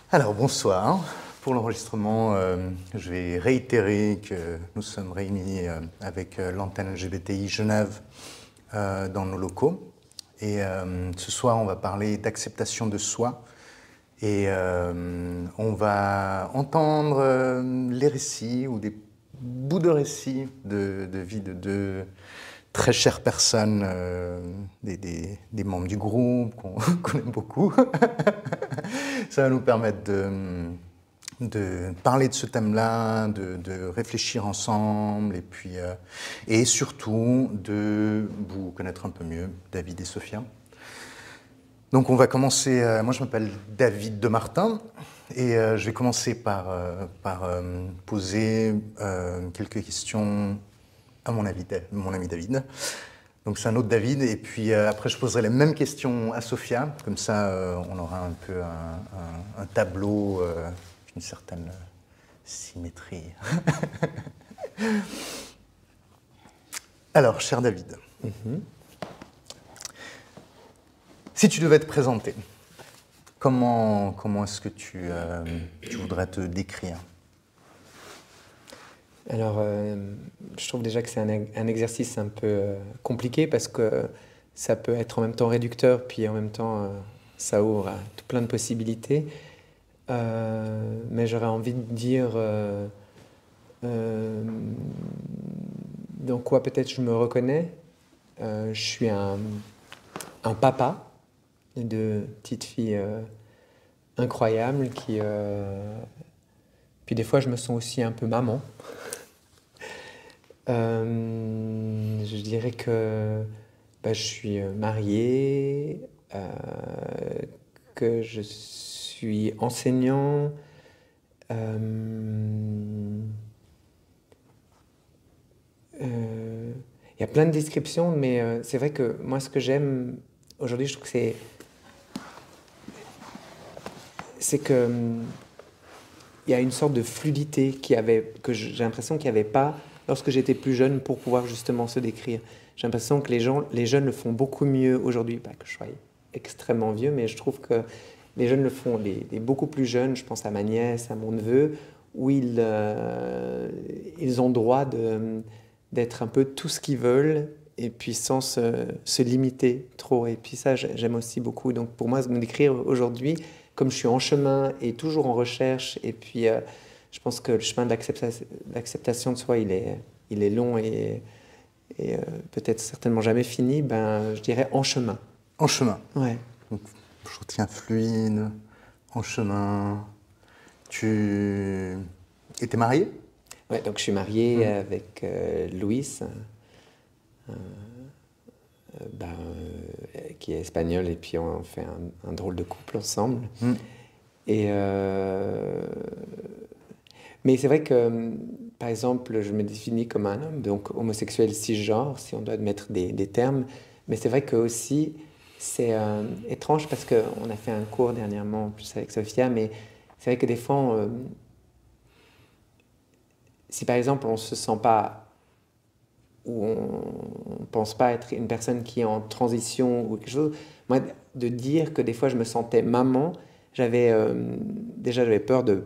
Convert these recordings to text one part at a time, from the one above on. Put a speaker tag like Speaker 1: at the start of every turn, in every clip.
Speaker 1: Alors bonsoir. Pour l'enregistrement, je vais réitérer que nous sommes réunis avec l'antenne LGBTI Genève dans nos locaux. Et ce soir, on va parler d'acceptation de soi. Et on va entendre les récits ou des bouts de récits de vie de deux très chères personnes, des membres du groupe qu'on aime beaucoup. Ça va nous permettre de parler de ce thème-là, de réfléchir ensemble, et surtout de vous connaître un peu mieux, David et Sophia. Donc on va commencer, moi je m'appelle David Demartin, et je vais commencer par poser quelques questions à mon ami David. Donc c'est un autre David, et puis après je poserai les mêmes questions à Sophia, comme ça on aura un peu un tableau, une certaine symétrie. Alors, cher David, si tu devais te présenter, comment est-ce que tu voudrais te décrire?
Speaker 2: Alors, je trouve déjà que c'est un exercice un peu compliqué parce que ça peut être en même temps réducteur, puis en même temps, ça ouvre à tout plein de possibilités. Mais j'aurais envie de dire dans quoi peut-être je me reconnais. Je suis un papa de petite fille incroyable qui... Puis des fois, je me sens aussi un peu maman. Je dirais que je suis marié, que je suis enseignant, il y a plein de descriptions, mais c'est vrai que moi, ce que j'aime aujourd'hui, je trouve que c'est que il y a une sorte de fluidité que j'ai l'impression qu'il n'y avait pas lorsque j'étais plus jeune pour pouvoir justement se décrire. J'ai l'impression que les jeunes le font beaucoup mieux aujourd'hui. Pas que je sois extrêmement vieux, mais je trouve que les jeunes le font, les beaucoup plus jeunes, je pense à ma nièce, à mon neveu, où ils ont droit d'être un peu tout ce qu'ils veulent et puis sans se limiter trop. Et puis ça, j'aime aussi beaucoup. Donc pour moi, me décrire aujourd'hui, comme je suis en chemin et toujours en recherche, et puis je pense que le chemin de l'acceptation de soi, il est long et peut-être certainement jamais fini, je dirais en chemin.
Speaker 1: En chemin.
Speaker 2: Ouais.
Speaker 1: Donc, je retiens fluide, en chemin. Tu étais marié?
Speaker 2: Ouais, donc je suis marié avec Luis, qui est espagnol, et puis on fait un drôle de couple ensemble. Et mais c'est vrai que, par exemple, je me définis comme un homme, donc homosexuel cisgenre, si on doit mettre des termes. Mais c'est vrai que aussi, c'est étrange parce qu'on a fait un cours dernièrement, plus avec Sophia, mais c'est vrai que des fois, si par exemple on ne se sent pas, ou on ne pense pas être une personne qui est en transition ou quelque chose, moi, de dire que des fois je me sentais maman, j'avais peur de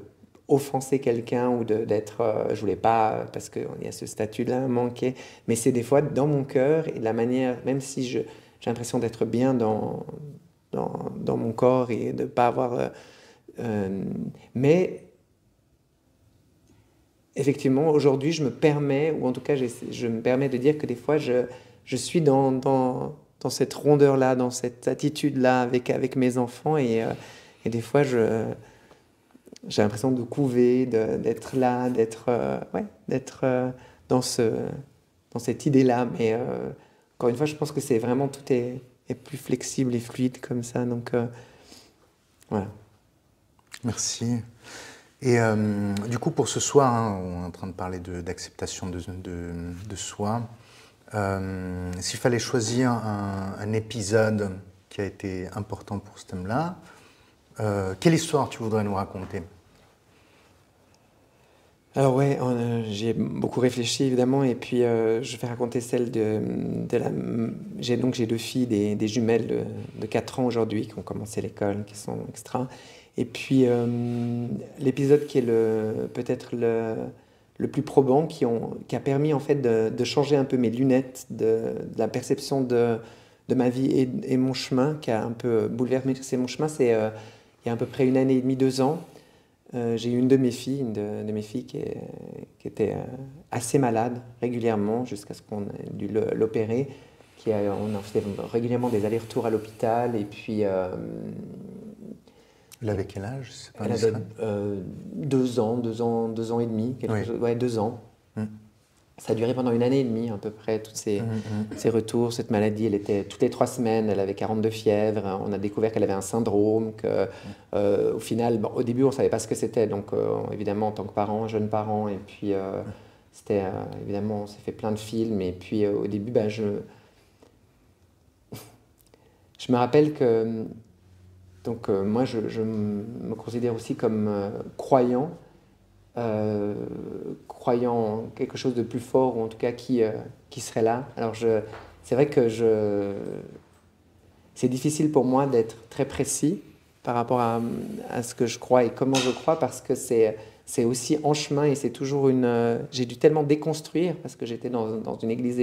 Speaker 2: offenser quelqu'un ou d'être... je voulais pas, parce qu'il y a ce statut-là, manquer. Mais c'est des fois dans mon cœur et de la manière, même si j'ai l'impression d'être bien dans mon corps et de ne pas avoir... mais effectivement, aujourd'hui, je me permets, ou en tout cas, je me permets de dire que des fois, je suis dans cette rondeur-là, dans cette attitude-là avec mes enfants, et des fois, j'ai l'impression de couver, d'être là, d'être dans cette idée-là. Mais encore une fois, je pense que c'est vraiment tout est plus flexible et fluide comme ça. Donc voilà.
Speaker 1: Merci. Et du coup, pour ce soir, on est en train de parler d'acceptation de soi. S'il fallait choisir un épisode qui a été important pour ce thème-là, quelle histoire tu voudrais nous raconter?
Speaker 2: Alors ouais, j'ai beaucoup réfléchi évidemment et puis je vais raconter celle de la... j'ai 2 filles, des jumelles de 4 ans aujourd'hui qui ont commencé l'école, qui sont extra. Et puis l'épisode qui est peut-être le plus probant, qui a permis en fait de changer un peu mes lunettes, de la perception de ma vie et mon chemin, qui a un peu bouleversé mon chemin, c'est il y a à peu près 1 année et demie, 2 ans. J'ai eu une de mes filles, qui était assez malade régulièrement jusqu'à ce qu'on ait dû l'opérer. On a fait régulièrement des allers-retours à l'hôpital et puis
Speaker 1: Elle avait quel âge? C'est pas
Speaker 2: elle
Speaker 1: indiscret.
Speaker 2: avait 2 ans, 2 ans et demi, ouais, 2 ans.
Speaker 1: Mm.
Speaker 2: Ça a duré pendant 1 année et demie à peu près, tous ces retours. Cette maladie, elle était toutes les 3 semaines, elle avait 42 fièvres. On a découvert qu'elle avait un syndrome, au final, bon, au début, on ne savait pas ce que c'était. Donc, évidemment, en tant que parent, jeune parent, et puis, évidemment, on s'est fait plein de films. Et puis, au début, je me rappelle que, donc, moi, je me considère aussi comme croyant. Croyant en quelque chose de plus fort, ou en tout cas qui serait là. Alors c'est vrai que c'est difficile pour moi d'être très précis par rapport à ce que je crois et comment je crois, parce que c'est aussi en chemin et c'est toujours j'ai dû tellement déconstruire, parce que j'étais dans une église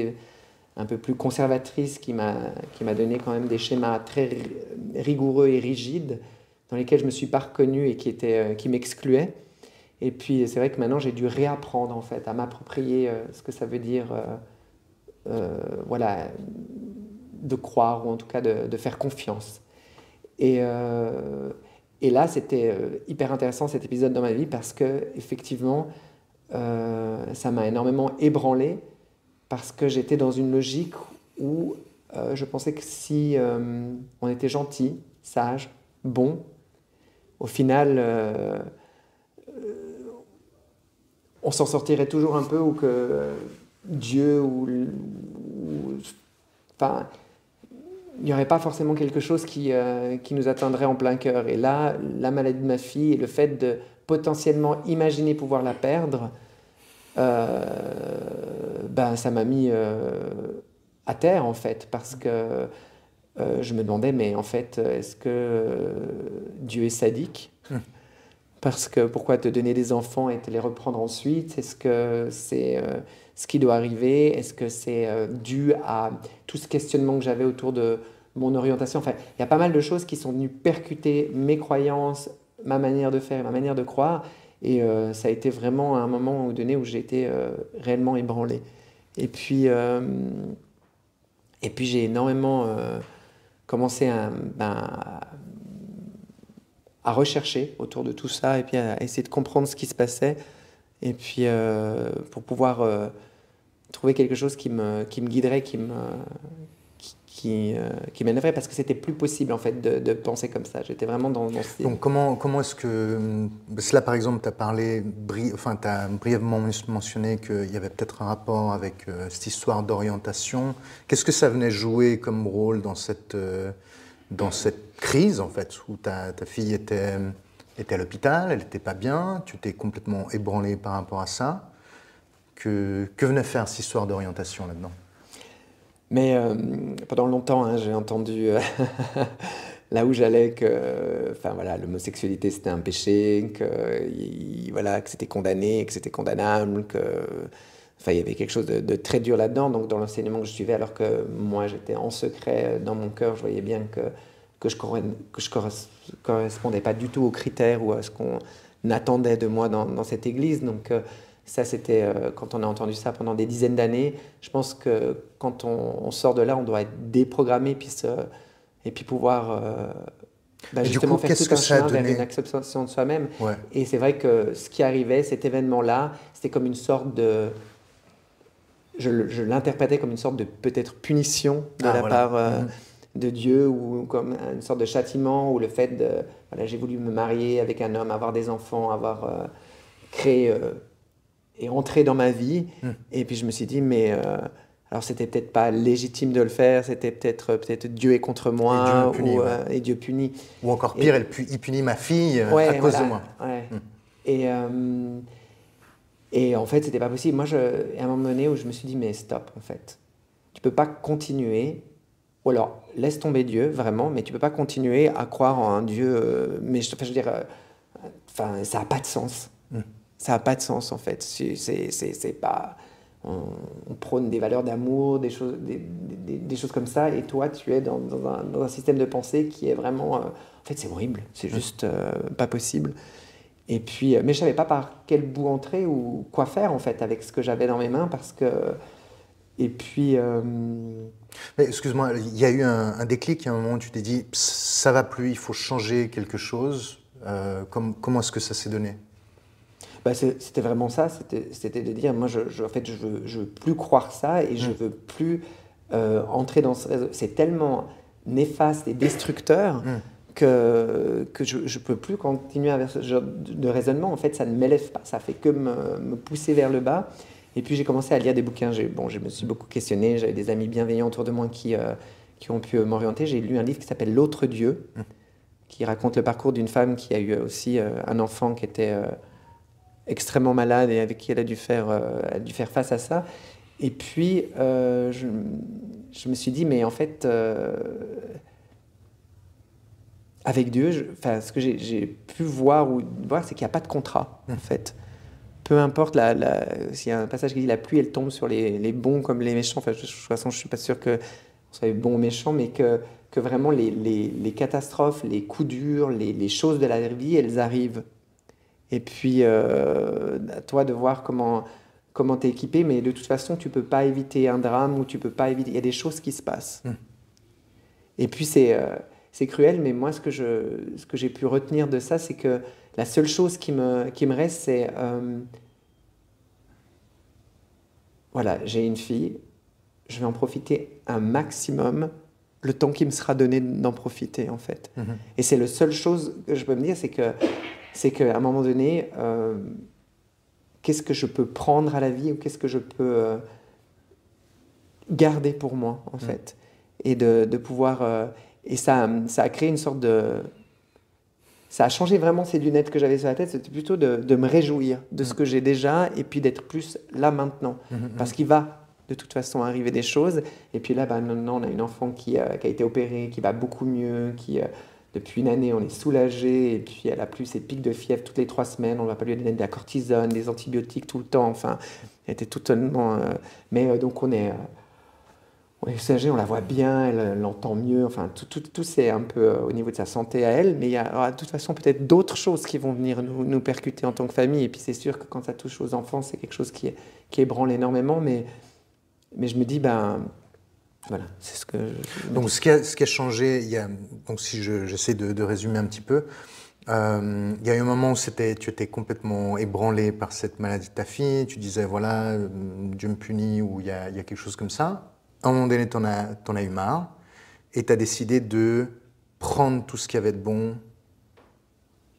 Speaker 2: un peu plus conservatrice qui m'a donné quand même des schémas très rigoureux et rigides dans lesquels je me suis pas reconnu et qui m'excluaient. Et puis c'est vrai que maintenant j'ai dû réapprendre en fait à m'approprier ce que ça veut dire, voilà, de croire, ou en tout cas de faire confiance. Et là c'était hyper intéressant cet épisode dans ma vie, parce que effectivement ça m'a énormément ébranlé, parce que j'étais dans une logique où je pensais que si on était gentil, sage, bon, au final on s'en sortirait toujours un peu, ou que Dieu enfin, il n'y aurait pas forcément quelque chose qui nous atteindrait en plein cœur. Et là, la maladie de ma fille et le fait de potentiellement imaginer pouvoir la perdre, ça m'a mis à terre en fait, parce que je me demandais, mais en fait, est-ce que Dieu est sadique ? Parce que pourquoi te donner des enfants et te les reprendre ensuite? Est-ce que c'est ce qui doit arriver? Est-ce que c'est dû à tout ce questionnement que j'avais autour de mon orientation? Enfin, il y a pas mal de choses qui sont venues percuter mes croyances, ma manière de faire, ma manière de croire. Et ça a été vraiment un moment donné où j'ai été réellement ébranlé. Et puis j'ai énormément commencé à rechercher autour de tout ça, et puis à essayer de comprendre ce qui se passait, et puis pour pouvoir trouver quelque chose qui me guiderait, qui m'énerverait, parce que c'était plus possible en fait de penser comme ça. J'étais vraiment dans ces...
Speaker 1: Donc comment est-ce que... Cela par exemple, tu as brièvement mentionné qu'il y avait peut-être un rapport avec cette histoire d'orientation. Qu'est-ce que ça venait jouer comme rôle dans cette crise en fait, où ta fille était à l'hôpital, elle n'était pas bien, tu t'es complètement ébranlé par rapport à ça. Que venait faire cette histoire d'orientation là-dedans?
Speaker 2: Mais pendant longtemps, hein, j'ai entendu là où j'allais que, enfin voilà, l'homosexualité c'était un péché, que c'était condamné, que c'était condamnable, il y avait quelque chose de très dur là-dedans. Donc dans l'enseignement que je suivais, alors que moi j'étais en secret dans mon cœur, je voyais bien que je correspondais pas du tout aux critères ou à ce qu'on attendait de moi dans cette église. Donc ça, c'était quand on a entendu ça pendant des dizaines d'années. Je pense que quand on sort de là, on doit être déprogrammé, et puis pouvoir justement faire tout un chemin vers une acceptation de soi-même.
Speaker 1: Ouais.
Speaker 2: Et c'est vrai que ce qui arrivait, cet événement-là, c'était comme une sorte de... Je l'interprétais comme une sorte de peut-être punition de la part de Dieu, ou comme une sorte de châtiment, ou le fait de... Voilà, j'ai voulu me marier avec un homme, avoir des enfants, avoir créé... et entrer dans ma vie. Et puis je me suis dit, mais alors c'était peut-être pas légitime de le faire, c'était peut-être Dieu est contre moi, et Dieu punit.
Speaker 1: Ou encore pire, il punit ma fille à cause de moi.
Speaker 2: Ouais. Et en fait, c'était pas possible. Moi, il y a un moment donné où je me suis dit, mais stop, en fait. Tu peux pas continuer, ou alors laisse tomber Dieu, vraiment, mais tu peux pas continuer à croire en un Dieu. Mais enfin, je veux dire, enfin, ça a pas de sens.
Speaker 1: Mm.
Speaker 2: Ça a pas de sens, en fait. C'est pas. On prône des valeurs d'amour, des choses comme ça, et toi, tu es dans un système de pensée qui est vraiment. En fait, c'est horrible. C'est juste pas possible. Et puis, mais je savais pas par quel bout entrer ou quoi faire en fait avec ce que j'avais dans mes mains parce que. Et puis.
Speaker 1: Mais excuse-moi, il y a eu un déclic, il y a un moment où tu t'es dit, ça va plus, il faut changer quelque chose. Comment est-ce que ça s'est donné?
Speaker 2: Bah, c'était vraiment ça, c'était de dire, moi, en fait, je veux plus croire ça et je veux plus entrer dans ce réseau. C'est tellement néfaste et destructeur
Speaker 1: Mm.
Speaker 2: que je ne peux plus continuer avec ce genre de raisonnement. En fait, ça ne m'élève pas, ça fait que me pousser vers le bas. Et puis, j'ai commencé à lire des bouquins. Bon, je me suis beaucoup questionné, j'avais des amis bienveillants autour de moi qui ont pu m'orienter. J'ai lu un livre qui s'appelle L'autre Dieu, qui raconte le parcours d'une femme qui a eu aussi un enfant qui était extrêmement malade et avec qui elle a dû faire face à ça. Et puis, je me suis dit, mais en fait, avec Dieu, enfin, ce que j'ai pu voir, c'est qu'il n'y a pas de contrat, en fait. Peu importe, s'il y a un passage qui dit la pluie, elle tombe sur les bons comme les méchants. Enfin, de toute façon, je ne suis pas sûr que on soit bons ou méchants, mais que vraiment les catastrophes, les coups durs, les choses de la vie, elles arrivent. Et puis, à toi de voir comment t'es équipé, mais de toute façon, tu peux pas éviter un drame ou tu peux pas éviter. Il y a des choses qui se passent. Et puis, c'est cruel, mais moi, ce que j'ai pu retenir de ça, c'est que la seule chose qui me reste, c'est. Voilà, j'ai une fille, je vais en profiter un maximum, le temps qui me sera donné d'en profiter, en fait. Et c'est la seule chose que je peux me dire, c'est qu'à un moment donné, qu'est-ce que je peux prendre à la vie ou qu'est-ce que je peux garder pour moi, en fait. Et de pouvoir... et ça a créé une sorte de... Ça a changé vraiment ces lunettes que j'avais sur la tête. C'était plutôt de me réjouir de ce que j'ai déjà et puis d'être plus là maintenant. Parce qu'il va de toute façon arriver des choses. Et puis là, maintenant, on a une enfant qui a été opérée, qui va beaucoup mieux, depuis une année, on est soulagé. Et puis elle a plus ses pics de fièvre toutes les 3 semaines. On ne va pas lui donner de la cortisone, des antibiotiques tout le temps. Enfin, elle était totalement... mais donc on est soulagé, on la voit bien, elle entend mieux. Enfin, tout c'est un peu au niveau de sa santé à elle. Mais il y aura de toute façon peut-être d'autres choses qui vont venir nous percuter en tant que famille. Et puis c'est sûr que quand ça touche aux enfants, c'est quelque chose qui ébranle énormément. Mais je me dis, voilà, c'est ce que...
Speaker 1: Donc ce qui a changé, donc si j'essaie de résumer un petit peu, il y a eu un moment où tu étais complètement ébranlé par cette maladie de ta fille, tu disais voilà, Dieu me punit ou il y a quelque chose comme ça. À un moment donné, t'en as eu marre et tu as décidé de prendre tout ce qu'il y avait de bon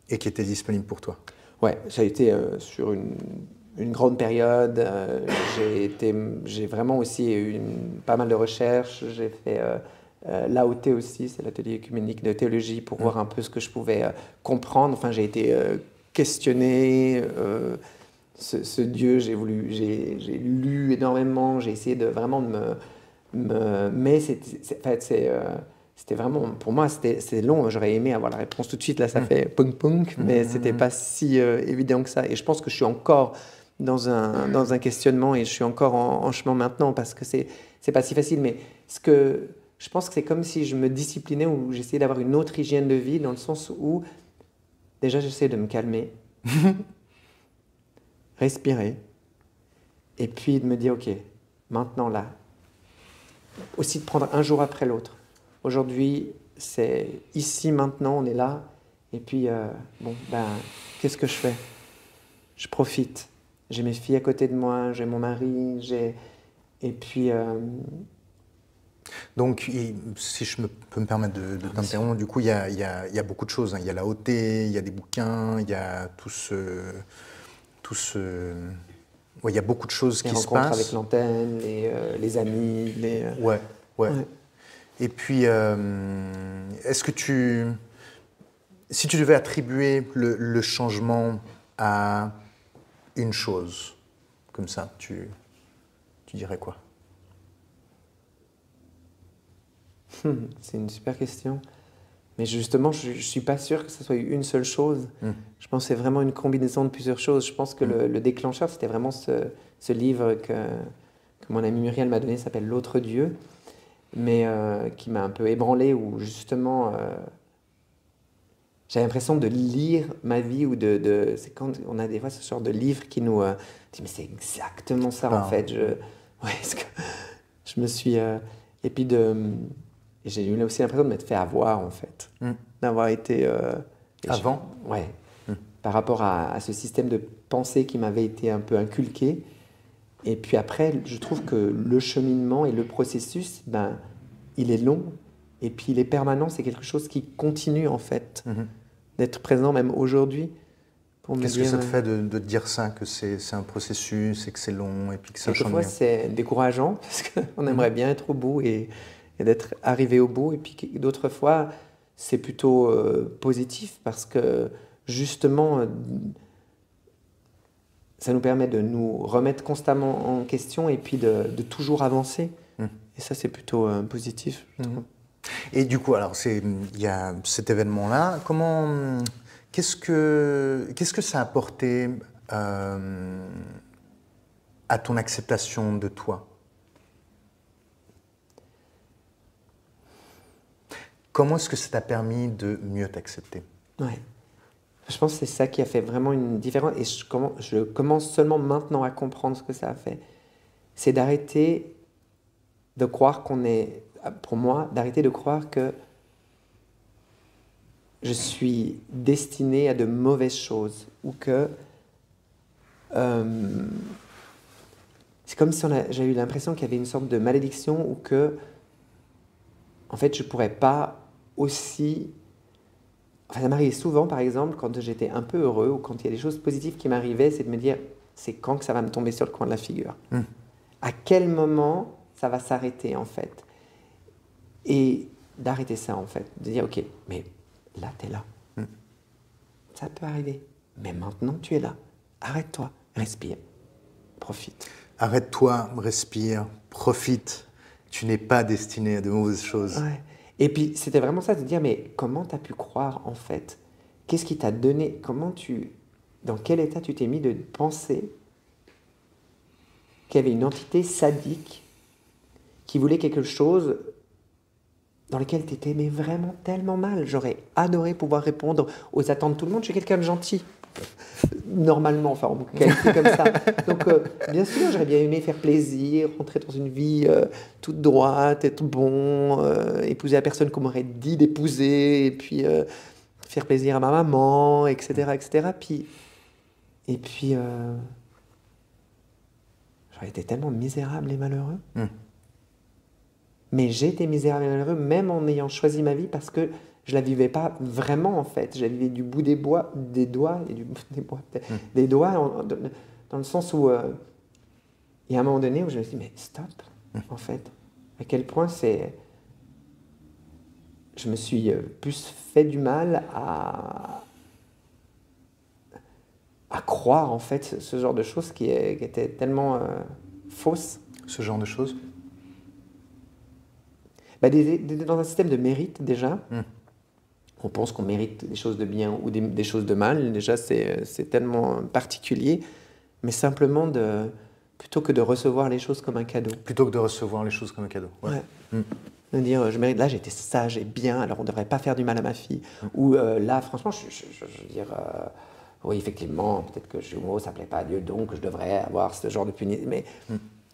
Speaker 1: et qui était disponible pour toi.
Speaker 2: Ouais, ça a été sur une grande période. J'ai vraiment aussi eu pas mal de recherches. J'ai fait l'AOT aussi, c'est l'atelier œcuménique de théologie, pour voir un peu ce que je pouvais comprendre. Enfin, j'ai été questionné. Ce Dieu, j'ai lu énormément. J'ai essayé de vraiment mais c'était vraiment, pour moi, c'était long. J'aurais aimé avoir la réponse tout de suite. Là, ça fait punk, mais c'était pas si évident que ça. Et je pense que je suis encore dans un questionnement et je suis encore en chemin maintenant parce que c'est pas si facile. Mais je pense que c'est comme si je me disciplinais ou j'essayais d'avoir une autre hygiène de vie dans le sens où déjà j'essaie de me calmer, respirer et puis de me dire ok, maintenant là, aussi de prendre un jour après l'autre. Aujourd'hui, c'est ici, maintenant, on est là. Et puis, qu'est-ce que je fais? Je profite. J'ai mes filles à côté de moi, j'ai mon mari, et puis...
Speaker 1: Donc, si je peux me permettre de t'interrompre, du coup, il y a beaucoup de choses. Hein. Il y a la OT, il y a des bouquins, il y a tout ce... Ouais, il y a beaucoup de choses qui se passent.
Speaker 2: Les rencontres avec l'antenne, les amis,
Speaker 1: Ouais. Et puis, est-ce que si tu devais attribuer le changement à une chose, comme ça, tu dirais quoi?
Speaker 2: C'est une super question. Mais justement, je ne suis pas sûr que ce soit une seule chose. Je pense que c'est vraiment une combinaison de plusieurs choses. Je pense que le déclencheur, c'était vraiment ce livre que mon ami Muriel m'a donné, s'appelle L'autre Dieu, mais qui m'a un peu ébranlé, où justement, j'avais l'impression de lire ma vie, ou c'est quand on a des fois ce genre de livre qui nous dit, mais c'est exactement ça en fait. Ouais, je me suis... et puis j'ai eu aussi l'impression de m'être fait avoir, en fait. D'avoir été...
Speaker 1: Avant?
Speaker 2: Ouais. Par rapport à ce système de pensée qui m'avait été un peu inculqué. Et puis après, je trouve que le cheminement et le processus, ben, il est long. Et puis il est permanent. C'est quelque chose qui continue, en fait. D'être présent même aujourd'hui.
Speaker 1: Qu'est-ce que ça te fait de dire ça, que c'est un processus et que c'est long et puis que ça change?
Speaker 2: Quelquefois, c'est décourageant parce qu'on aimerait bien être au bout et d'être arrivé au bout. Et puis d'autres fois, c'est plutôt positif parce que justement, ça nous permet de nous remettre constamment en question et puis de toujours avancer. Et ça, c'est plutôt positif, je trouve.
Speaker 1: Et du coup, alors, il y a cet événement-là. Qu'est-ce que ça a apporté à ton acceptation de toi? Comment est-ce que ça t'a permis de mieux t'accepter?
Speaker 2: Ouais. Je pense que c'est ça qui a fait vraiment une différence. Et je commence seulement maintenant à comprendre ce que ça a fait. C'est d'arrêter de croire qu'on est... Pour moi, d'arrêter de croire que je suis destiné à de mauvaises choses. Ou que... c'est comme si j'ai eu l'impression qu'il y avait une sorte de malédiction ou que... En fait, je ne pourrais pas aussi... Enfin, ça m'arrivait souvent, par exemple, quand j'étais un peu heureux ou quand il y a des choses positives qui m'arrivaient, c'est de me dire, c'est quand que ça va me tomber sur le coin de la figure? À quel moment ça va s'arrêter, en fait? Et d'arrêter ça, en fait. De dire, ok, mais là, tu es là. Ça peut arriver. Mais maintenant, tu es là. Arrête-toi, respire, profite.
Speaker 1: Arrête-toi, respire, profite. Tu n'es pas destiné à de mauvaises choses.
Speaker 2: Ouais. Et puis, c'était vraiment ça, de dire, mais comment tu as pu croire, en fait? Qu'est-ce qui t'a donné? Dans quel état tu t'es mis de penser qu'il y avait une entité sadique qui voulait quelque chose dans lequel tu étais mais vraiment tellement mal. J'aurais adoré pouvoir répondre aux attentes de tout le monde. Je suis quelqu'un de gentil. Normalement, enfin, on me qualifie comme ça. Donc, bien sûr, j'aurais bien aimé faire plaisir, rentrer dans une vie toute droite, être bon, épouser la personne qu'on m'aurait dit d'épouser, et puis faire plaisir à ma maman, etc., etc. Et puis, j'aurais été tellement misérable et malheureux. Mais j'ai été misérable et malheureux, même en ayant choisi ma vie, parce que je la vivais pas vraiment, en fait. Je la vivais du bout des doigts, et du bout des doigts, dans le sens où il y a un moment donné où je me suis dit, mais stop, en fait. À quel point je me suis plus fait du mal à croire, en fait, ce genre de choses qui étaient tellement fausses.
Speaker 1: Ce genre de choses?
Speaker 2: Dans un système de mérite, déjà. On pense qu'on mérite des choses de bien ou des choses de mal. Déjà, c'est tellement particulier. Mais simplement, plutôt que de recevoir les choses comme un cadeau.
Speaker 1: Plutôt que de recevoir les choses comme un cadeau.
Speaker 2: Ouais. De dire, je mérite, là, j'étais sage et bien, alors on ne devrait pas faire du mal à ma fille. Ou là, franchement, je veux dire, oui, effectivement, peut-être que ça ne plaît pas à Dieu, donc je devrais avoir ce genre de punition. Mais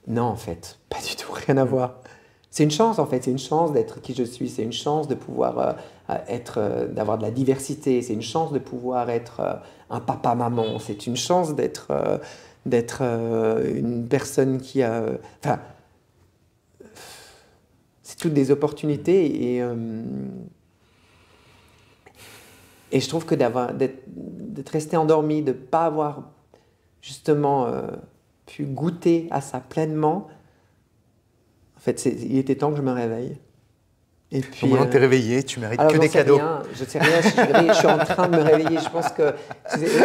Speaker 2: non, en fait, pas du tout, rien à voir. C'est une chance, en fait, c'est une chance d'être qui je suis, c'est une chance de pouvoir d'avoir de la diversité, c'est une chance de pouvoir être un papa-maman, c'est une chance d'être une personne qui a... Enfin, c'est toutes des opportunités et je trouve que d'être resté endormi, de ne pas avoir justement pu goûter à ça pleinement, en fait, il était temps que je me réveille. Et
Speaker 1: Au
Speaker 2: puis,
Speaker 1: moment où tu es réveillé, tu mérites
Speaker 2: alors,
Speaker 1: que
Speaker 2: j'en
Speaker 1: des
Speaker 2: sais
Speaker 1: cadeaux.
Speaker 2: rien, je sais rien, je suis en train de me réveiller. Je pense que,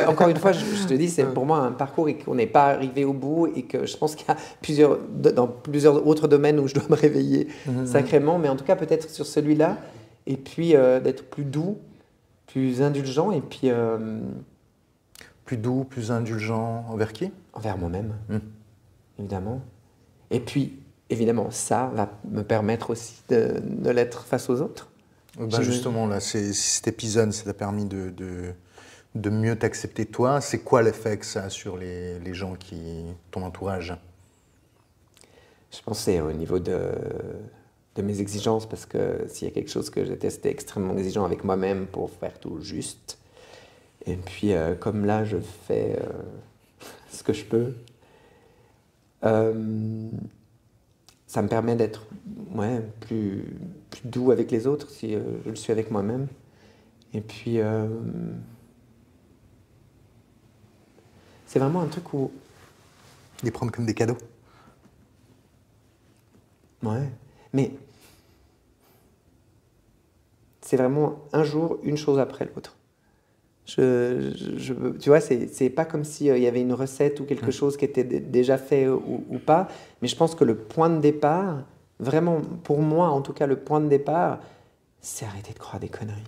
Speaker 2: encore une fois, je te dis, c'est pour moi un parcours et qu'on n'est pas arrivé au bout et que je pense qu'il y a dans plusieurs autres domaines où je dois me réveiller sacrément, mais en tout cas peut-être sur celui-là. Et puis d'être plus doux, plus indulgent et puis
Speaker 1: Plus doux, plus indulgent envers qui?
Speaker 2: envers moi-même,
Speaker 1: Mm.
Speaker 2: évidemment. Et puis, évidemment, ça va me permettre aussi de l'être face aux autres.
Speaker 1: Ben justement, là, cet épisode, ça t'a permis de mieux t'accepter toi. C'est quoi l'effet que ça a sur les gens ton entourage?
Speaker 2: Je pensais au niveau de mes exigences, parce que s'il y a quelque chose que j'étais, c'était extrêmement exigeant avec moi-même pour faire tout juste. Et puis, comme là, je fais ce que je peux, ça me permet d'être plus doux avec les autres si je le suis avec moi-même. Et puis, c'est vraiment un truc où...
Speaker 1: Les prendre comme des cadeaux.
Speaker 2: Ouais, mais c'est vraiment un jour, une chose après l'autre. Tu vois, c'est pas comme s'il y avait une recette ou quelque chose qui était déjà fait ou pas, mais je pense que le point de départ, vraiment, pour moi en tout cas, le point de départ, c'est arrêter de croire des conneries.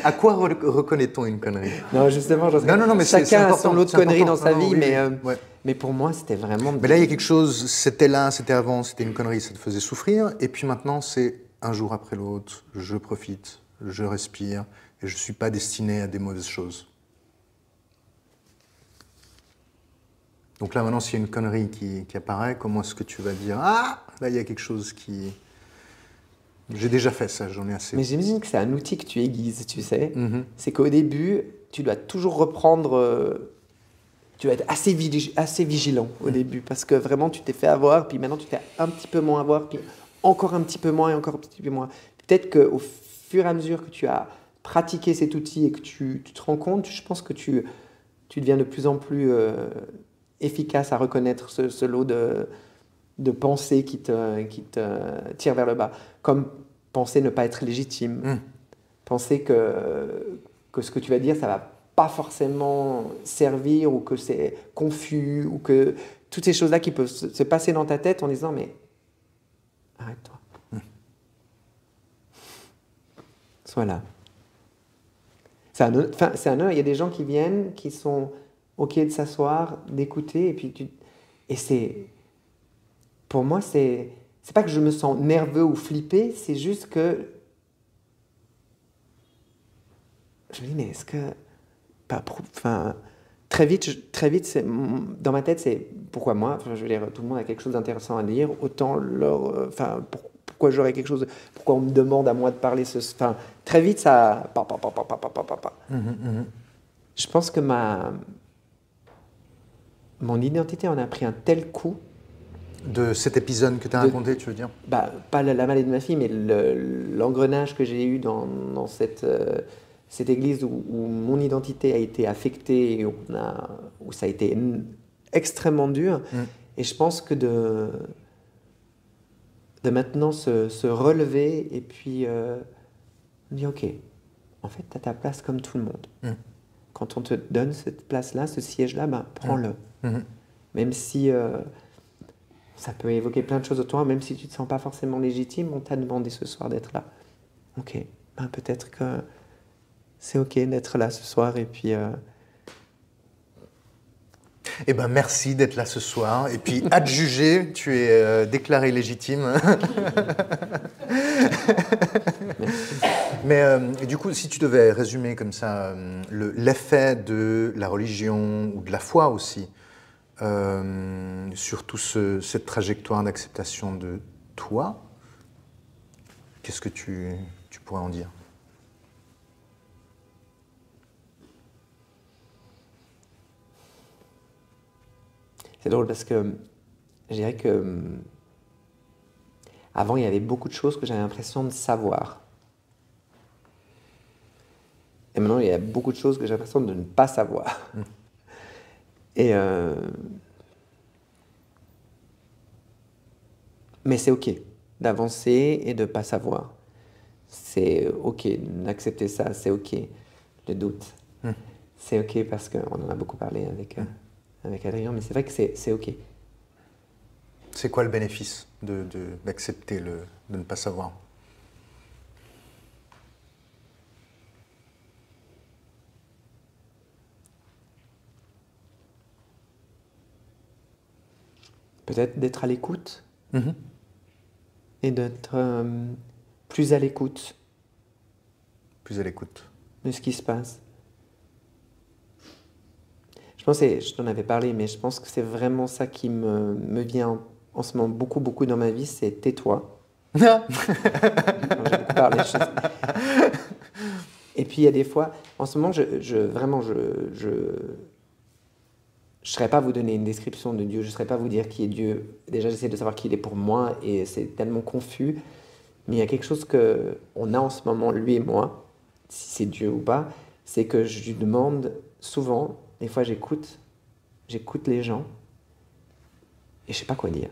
Speaker 1: À quoi reconnaît-on une connerie?
Speaker 2: Non, justement,
Speaker 1: Non, mais c'est
Speaker 2: chacun a
Speaker 1: important,
Speaker 2: son lot de
Speaker 1: c'est
Speaker 2: conneries
Speaker 1: important.
Speaker 2: dans sa
Speaker 1: Non,
Speaker 2: vie,
Speaker 1: oui,
Speaker 2: mais,
Speaker 1: oui, ouais.
Speaker 2: mais pour moi, c'était vraiment...
Speaker 1: Mais là, il y a quelque chose, c'était là, c'était avant, c'était une connerie, ça te faisait souffrir. Et puis maintenant, c'est un jour après l'autre, je profite, je respire, et je ne suis pas destiné à des mauvaises choses. Donc là, maintenant, s'il y a une connerie qui apparaît, comment est-ce que tu vas dire « Ah, là, il y a quelque chose qui... J'ai déjà fait ça, j'en ai assez. »
Speaker 2: Mais j'imagine que c'est un outil que tu aiguises, tu sais. C'est qu'au début, tu dois toujours reprendre... tu dois être assez vigilant au début, parce que vraiment, tu t'es fait avoir, puis maintenant, tu t'es un petit peu moins avoir, puis encore un petit peu moins et encore un petit peu moins. Peut-être qu'au fur et à mesure que tu as pratiqué cet outil et que tu te rends compte, je pense que tu deviens de plus en plus efficace à reconnaître ce lot de pensées qui te tirent vers le bas. Comme penser ne pas être légitime, penser que ce que tu vas dire, ça va pas forcément servir, ou que c'est confus, ou que toutes ces choses-là qui peuvent se passer dans ta tête en disant mais arrête-toi. Sois là. Il y a des gens qui viennent, qui sont OK de s'asseoir, d'écouter, et puis et c'est... Pour moi, c'est pas que je me sens nerveux ou flippé, c'est juste que je me dis mais est-ce que... très vite, dans ma tête, c'est pourquoi moi, je veux dire, tout le monde a quelque chose d'intéressant à dire, autant pourquoi j'aurais quelque chose, pourquoi on me demande à moi de parler, très vite, ça... Je pense que mon identité en a pris un tel coup.
Speaker 1: De cet épisode que tu as raconté, tu veux dire?
Speaker 2: Pas la maladie de ma fille, mais l'engrenage que j'ai eu dans cette église où mon identité a été affectée, et où ça a été extrêmement dur. Et je pense que de maintenant se relever et puis me dire ok, en fait, tu as ta place comme tout le monde. Quand on te donne cette place-là, ce siège-là, prends-le. Même si ça peut évoquer plein de choses autour de toi, même si tu ne te sens pas forcément légitime, on t'a demandé ce soir d'être là. Ok, peut-être que c'est ok d'être là ce soir, et puis...
Speaker 1: Eh ben, merci d'être là ce soir. Et puis, à te juger, tu es déclaré légitime. Mais du coup, si tu devais résumer comme ça l'effet de la religion ou de la foi aussi sur toute cette trajectoire d'acceptation de toi, qu'est-ce que tu pourrais en dire?
Speaker 2: C'est drôle parce que je dirais que avant, il y avait beaucoup de choses que j'avais l'impression de savoir. Et maintenant, il y a beaucoup de choses que j'ai l'impression de ne pas savoir. Et Mais c'est OK d'avancer et de ne pas savoir. C'est OK d'accepter ça, c'est OK. Le doute, c'est OK parce qu'on en a beaucoup parlé avec Adrien, mais c'est vrai que c'est OK.
Speaker 1: C'est quoi le bénéfice d'accepter de ne pas savoir?
Speaker 2: Peut-être d'être à l'écoute et d'être plus à l'écoute.
Speaker 1: Plus à l'écoute.
Speaker 2: De ce qui se passe. Je pense, et je t'en avais parlé, mais je pense que c'est vraiment ça qui me vient en ce moment beaucoup dans ma vie, c'est tais-toi. J'ai beaucoup parlé. Et puis il y a des fois, en ce moment, je ne saurais pas vous donner une description de Dieu, je ne saurais pas vous dire qui est Dieu. Déjà, j'essaie de savoir qui il est pour moi et c'est tellement confus. Mais il y a quelque chose qu'on a en ce moment, lui et moi, si c'est Dieu ou pas, c'est que je lui demande souvent, des fois j'écoute les gens et je ne sais pas quoi dire.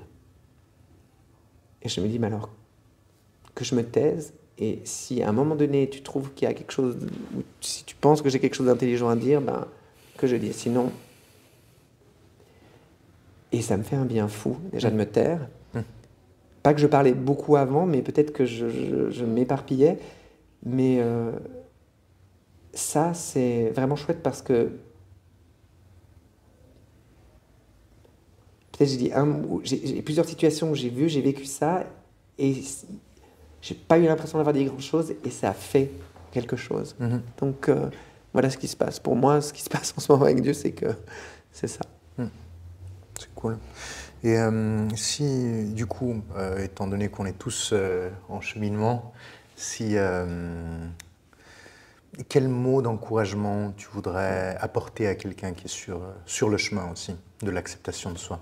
Speaker 2: Et je me dis, mais alors, que je me taise et si à un moment donné tu trouves qu'il y a quelque chose, ou si tu penses que j'ai quelque chose d'intelligent à dire, ben, que je dise. Sinon... Et ça me fait un bien fou, déjà, de me taire. Pas que je parlais beaucoup avant, mais peut-être que je m'éparpillais. Mais ça, c'est vraiment chouette parce que... Peut-être j'ai plusieurs situations où j'ai vécu ça, et j'ai pas eu l'impression d'avoir dit grand-chose, et ça a fait quelque chose. Donc, voilà ce qui se passe. Pour moi, ce qui se passe en ce moment avec Dieu, c'est que c'est ça.
Speaker 1: C'est cool. Et si, du coup, étant donné qu'on est tous en cheminement, quel mot d'encouragement tu voudrais apporter à quelqu'un qui est sur le chemin aussi de l'acceptation de soi?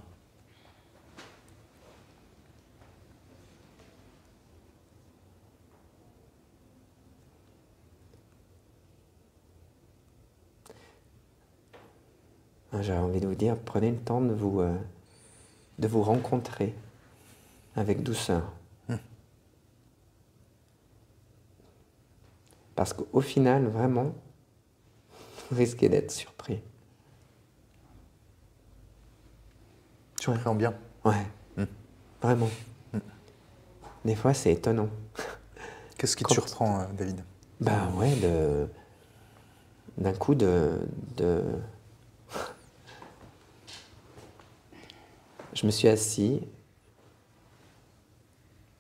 Speaker 2: J'avais envie de vous dire, prenez le temps de vous rencontrer avec douceur. Parce qu'au final, vraiment, vous risquez d'être surpris.
Speaker 1: Surpris en bien?
Speaker 2: Ouais, vraiment. Des fois, c'est étonnant.
Speaker 1: Qu'est-ce qui te surprend, David?
Speaker 2: Bah ouais, d'un coup Je me suis assis,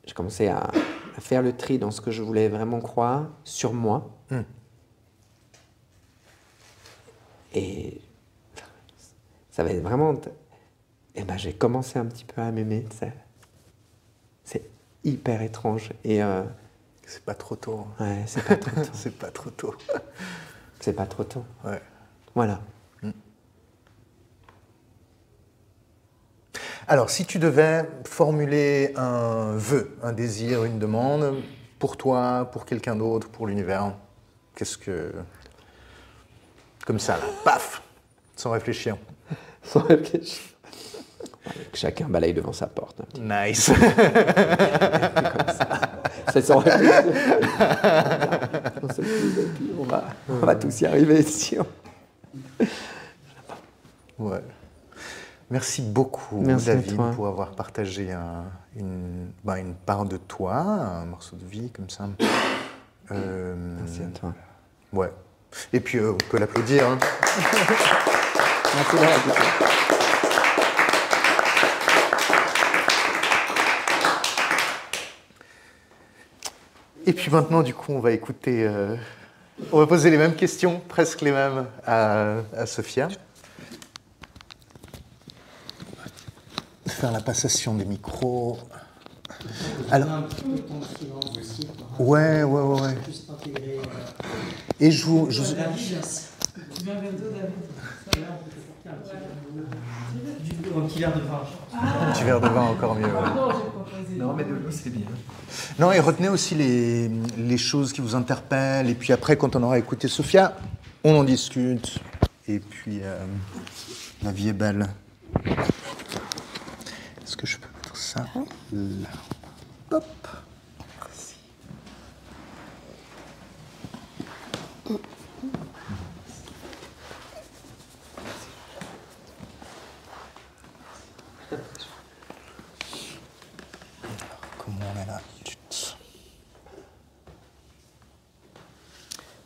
Speaker 2: j'ai commencé à faire le tri dans ce que je voulais vraiment croire sur moi. Et ça va être vraiment... Et ben j'ai commencé un petit peu à m'aimer. C'est hyper étrange. Et
Speaker 1: c'est pas trop tôt.
Speaker 2: Ouais, c'est pas trop tôt.
Speaker 1: C'est pas trop tôt.
Speaker 2: C'est pas trop tôt.
Speaker 1: Ouais.
Speaker 2: Voilà.
Speaker 1: Alors, si tu devais formuler un vœu, un désir, une demande, pour toi, pour quelqu'un d'autre, pour l'univers, qu'est-ce que... Comme ça, là, paf, sans réfléchir.
Speaker 2: Sans réfléchir. Que chacun balaye devant sa porte.
Speaker 1: Nice.
Speaker 2: Comme ça. C'est sans réfléchir. On va tous y arriver, sûr.
Speaker 1: Ouais. Merci beaucoup,
Speaker 2: Merci
Speaker 1: David, pour avoir partagé une part de toi, un morceau de vie comme ça.
Speaker 2: Merci à toi.
Speaker 1: Ouais. Et puis, on peut l'applaudir. Hein.
Speaker 2: Merci de l'applaudir.
Speaker 1: Et puis maintenant, du coup, on va écouter... on va poser les mêmes questions, presque les mêmes, à Sophia. Faire la passation des micros. Alors, un petit peu de temps de silence aussi. Ouais. Et je vous... Tu viens bientôt, David. Un petit verre de vin. Un petit verre de vin, encore mieux. Ouais.
Speaker 2: Non, mais de l'eau, c'est bien.
Speaker 1: Non, et retenez aussi les choses qui vous interpellent. Et puis après, quand on aura écouté Sophia, on en discute. Et puis, la vie est belle. Est-ce que je peux mettre ça ? ça là. Hop. Merci. Alors, comment on est là?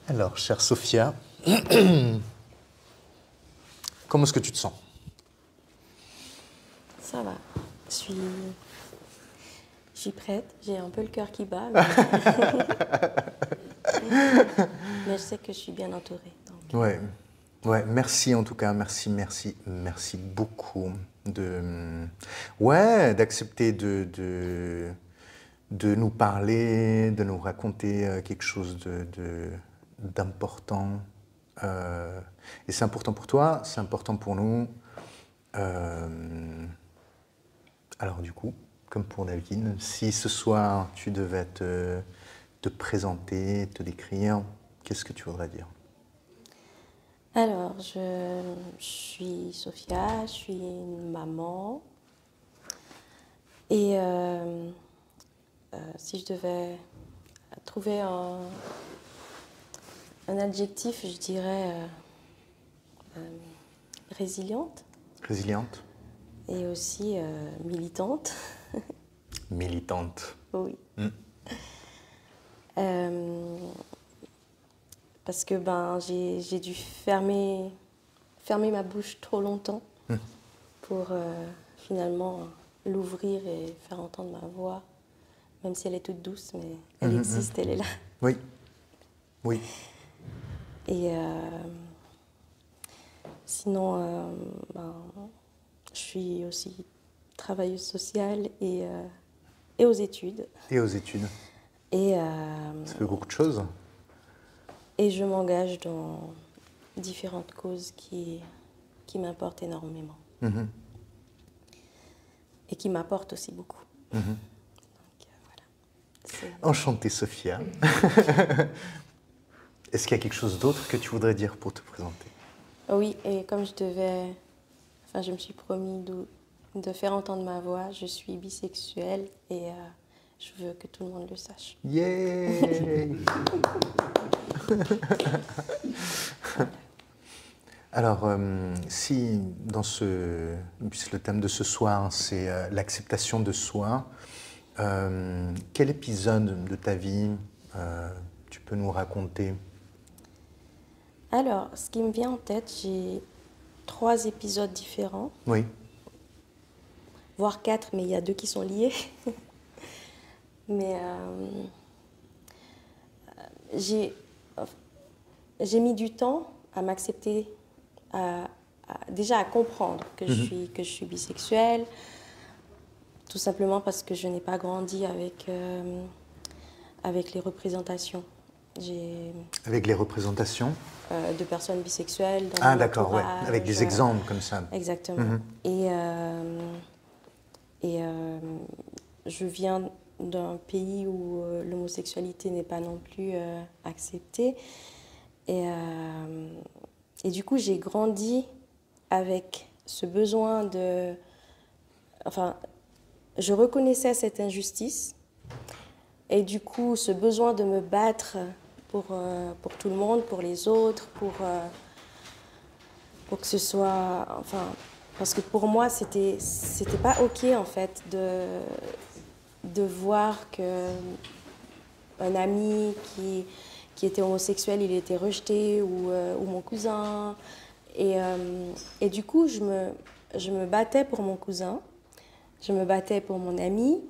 Speaker 1: Alors, chère Sophia, comment est-ce que tu te sens?
Speaker 3: Ça va. Je suis prête. J'ai un peu le cœur qui bat. Mais je sais que je suis bien entourée. Donc.
Speaker 1: Ouais. Ouais, merci en tout cas, merci beaucoup d'accepter de nous parler, de nous raconter quelque chose d'important. Et c'est important pour toi, c'est important pour nous. Alors du coup, comme pour David, si ce soir tu devais te présenter, te décrire, qu'est-ce que tu voudrais dire?
Speaker 3: Alors, je suis Sophia, je suis une maman. Et si je devais trouver un adjectif, je dirais résiliente.
Speaker 1: Résiliente?
Speaker 3: Et aussi militante.
Speaker 1: Militante.
Speaker 3: Oui. Parce que j'ai dû fermer ma bouche trop longtemps pour finalement l'ouvrir et faire entendre ma voix, même si elle est toute douce, mais elle existe, elle est là.
Speaker 1: Oui, oui.
Speaker 3: Et sinon, je suis aussi travailleuse sociale et aux études.
Speaker 1: Et aux études.
Speaker 3: Et,
Speaker 1: ça fait beaucoup de choses.
Speaker 3: Et je m'engage dans différentes causes qui m'importent énormément. Et qui m'apportent aussi beaucoup. Donc, voilà.
Speaker 1: Enchantée, Sophia. Est-ce qu'il y a quelque chose d'autre que tu voudrais dire pour te présenter?
Speaker 3: Oui, et comme je me suis promis de faire entendre ma voix, je suis bisexuelle et je veux que tout le monde le sache.
Speaker 1: Yeah. Alors, si puisque le thème de ce soir, c'est l'acceptation de soi, quel épisode de ta vie tu peux nous raconter?
Speaker 3: Alors, ce qui me vient en tête, j'ai 3 épisodes différents.
Speaker 1: Oui.
Speaker 3: Voire 4, mais il y a 2 qui sont liés. Mais j'ai mis du temps à m'accepter, déjà à comprendre que je suis bisexuelle, tout simplement parce que je n'ai pas grandi avec les représentations.
Speaker 1: Avec les représentations
Speaker 3: de personnes bisexuelles dans
Speaker 1: Ah
Speaker 3: mon
Speaker 1: d'accord, ouais.
Speaker 3: entourage.
Speaker 1: Avec des exemples comme ça.
Speaker 3: Exactement. Et je viens d'un pays où l'homosexualité n'est pas non plus acceptée. Et du coup, j'ai grandi avec ce besoin de... Enfin, je reconnaissais cette injustice. Et du coup, ce besoin de me battre pour tout le monde, pour les autres, pour que ce soit... Enfin, parce que pour moi, c'était pas OK, en fait, de voir qu'un ami qui était homosexuel, il était rejeté, ou mon cousin. Et du coup, je me battais pour mon cousin, je me battais pour mon ami,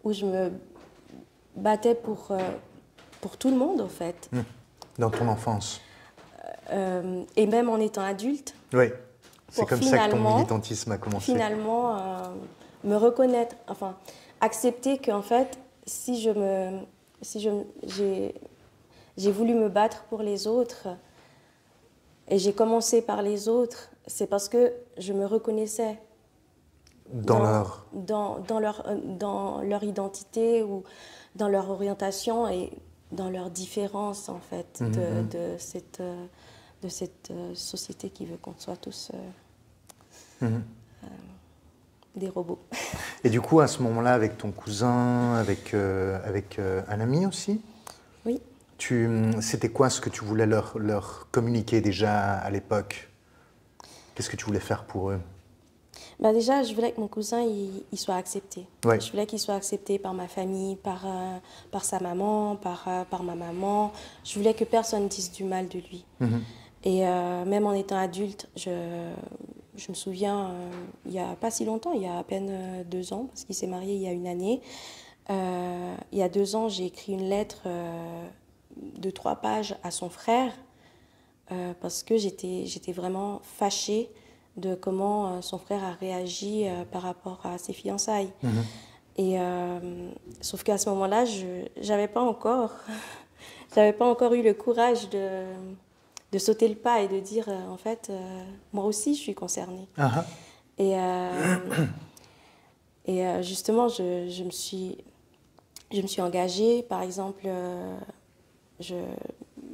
Speaker 3: ou je me battais pour tout le monde, en fait.
Speaker 1: Dans ton enfance.
Speaker 3: Et même en étant adulte.
Speaker 1: Oui, c'est comme ça que ton militantisme a commencé.
Speaker 3: Finalement, me reconnaître, enfin, accepter qu'en fait, si j'ai voulu me battre pour les autres, et j'ai commencé par les autres, c'est parce que je me reconnaissais dans leur identité ou dans leur orientation et dans leur différence, en fait, de cette société qui veut qu'on soit tous des robots.
Speaker 1: Et du coup, à ce moment-là, avec ton cousin, avec un ami aussi,
Speaker 3: Oui.
Speaker 1: C'était quoi ce que tu voulais leur communiquer déjà à l'époque? Qu'est-ce que tu voulais faire pour eux?
Speaker 3: Bah déjà, je voulais que mon cousin il soit accepté.
Speaker 1: Ouais.
Speaker 3: Je voulais qu'il soit accepté par ma famille, par sa maman, par ma maman. Je voulais que personne dise du mal de lui. Et même en étant adulte, je me souviens, il n'y a pas si longtemps, il y a à peine 2 ans, parce qu'il s'est marié il y a une année. Il y a 2 ans, j'ai écrit une lettre de 3 pages à son frère parce que j'étais vraiment fâchée de comment son frère a réagi par rapport à ses fiançailles. Et sauf qu'à ce moment-là, j'avais pas encore eu le courage de sauter le pas et de dire en fait moi aussi je suis concernée. Et justement je me suis engagée. Par exemple,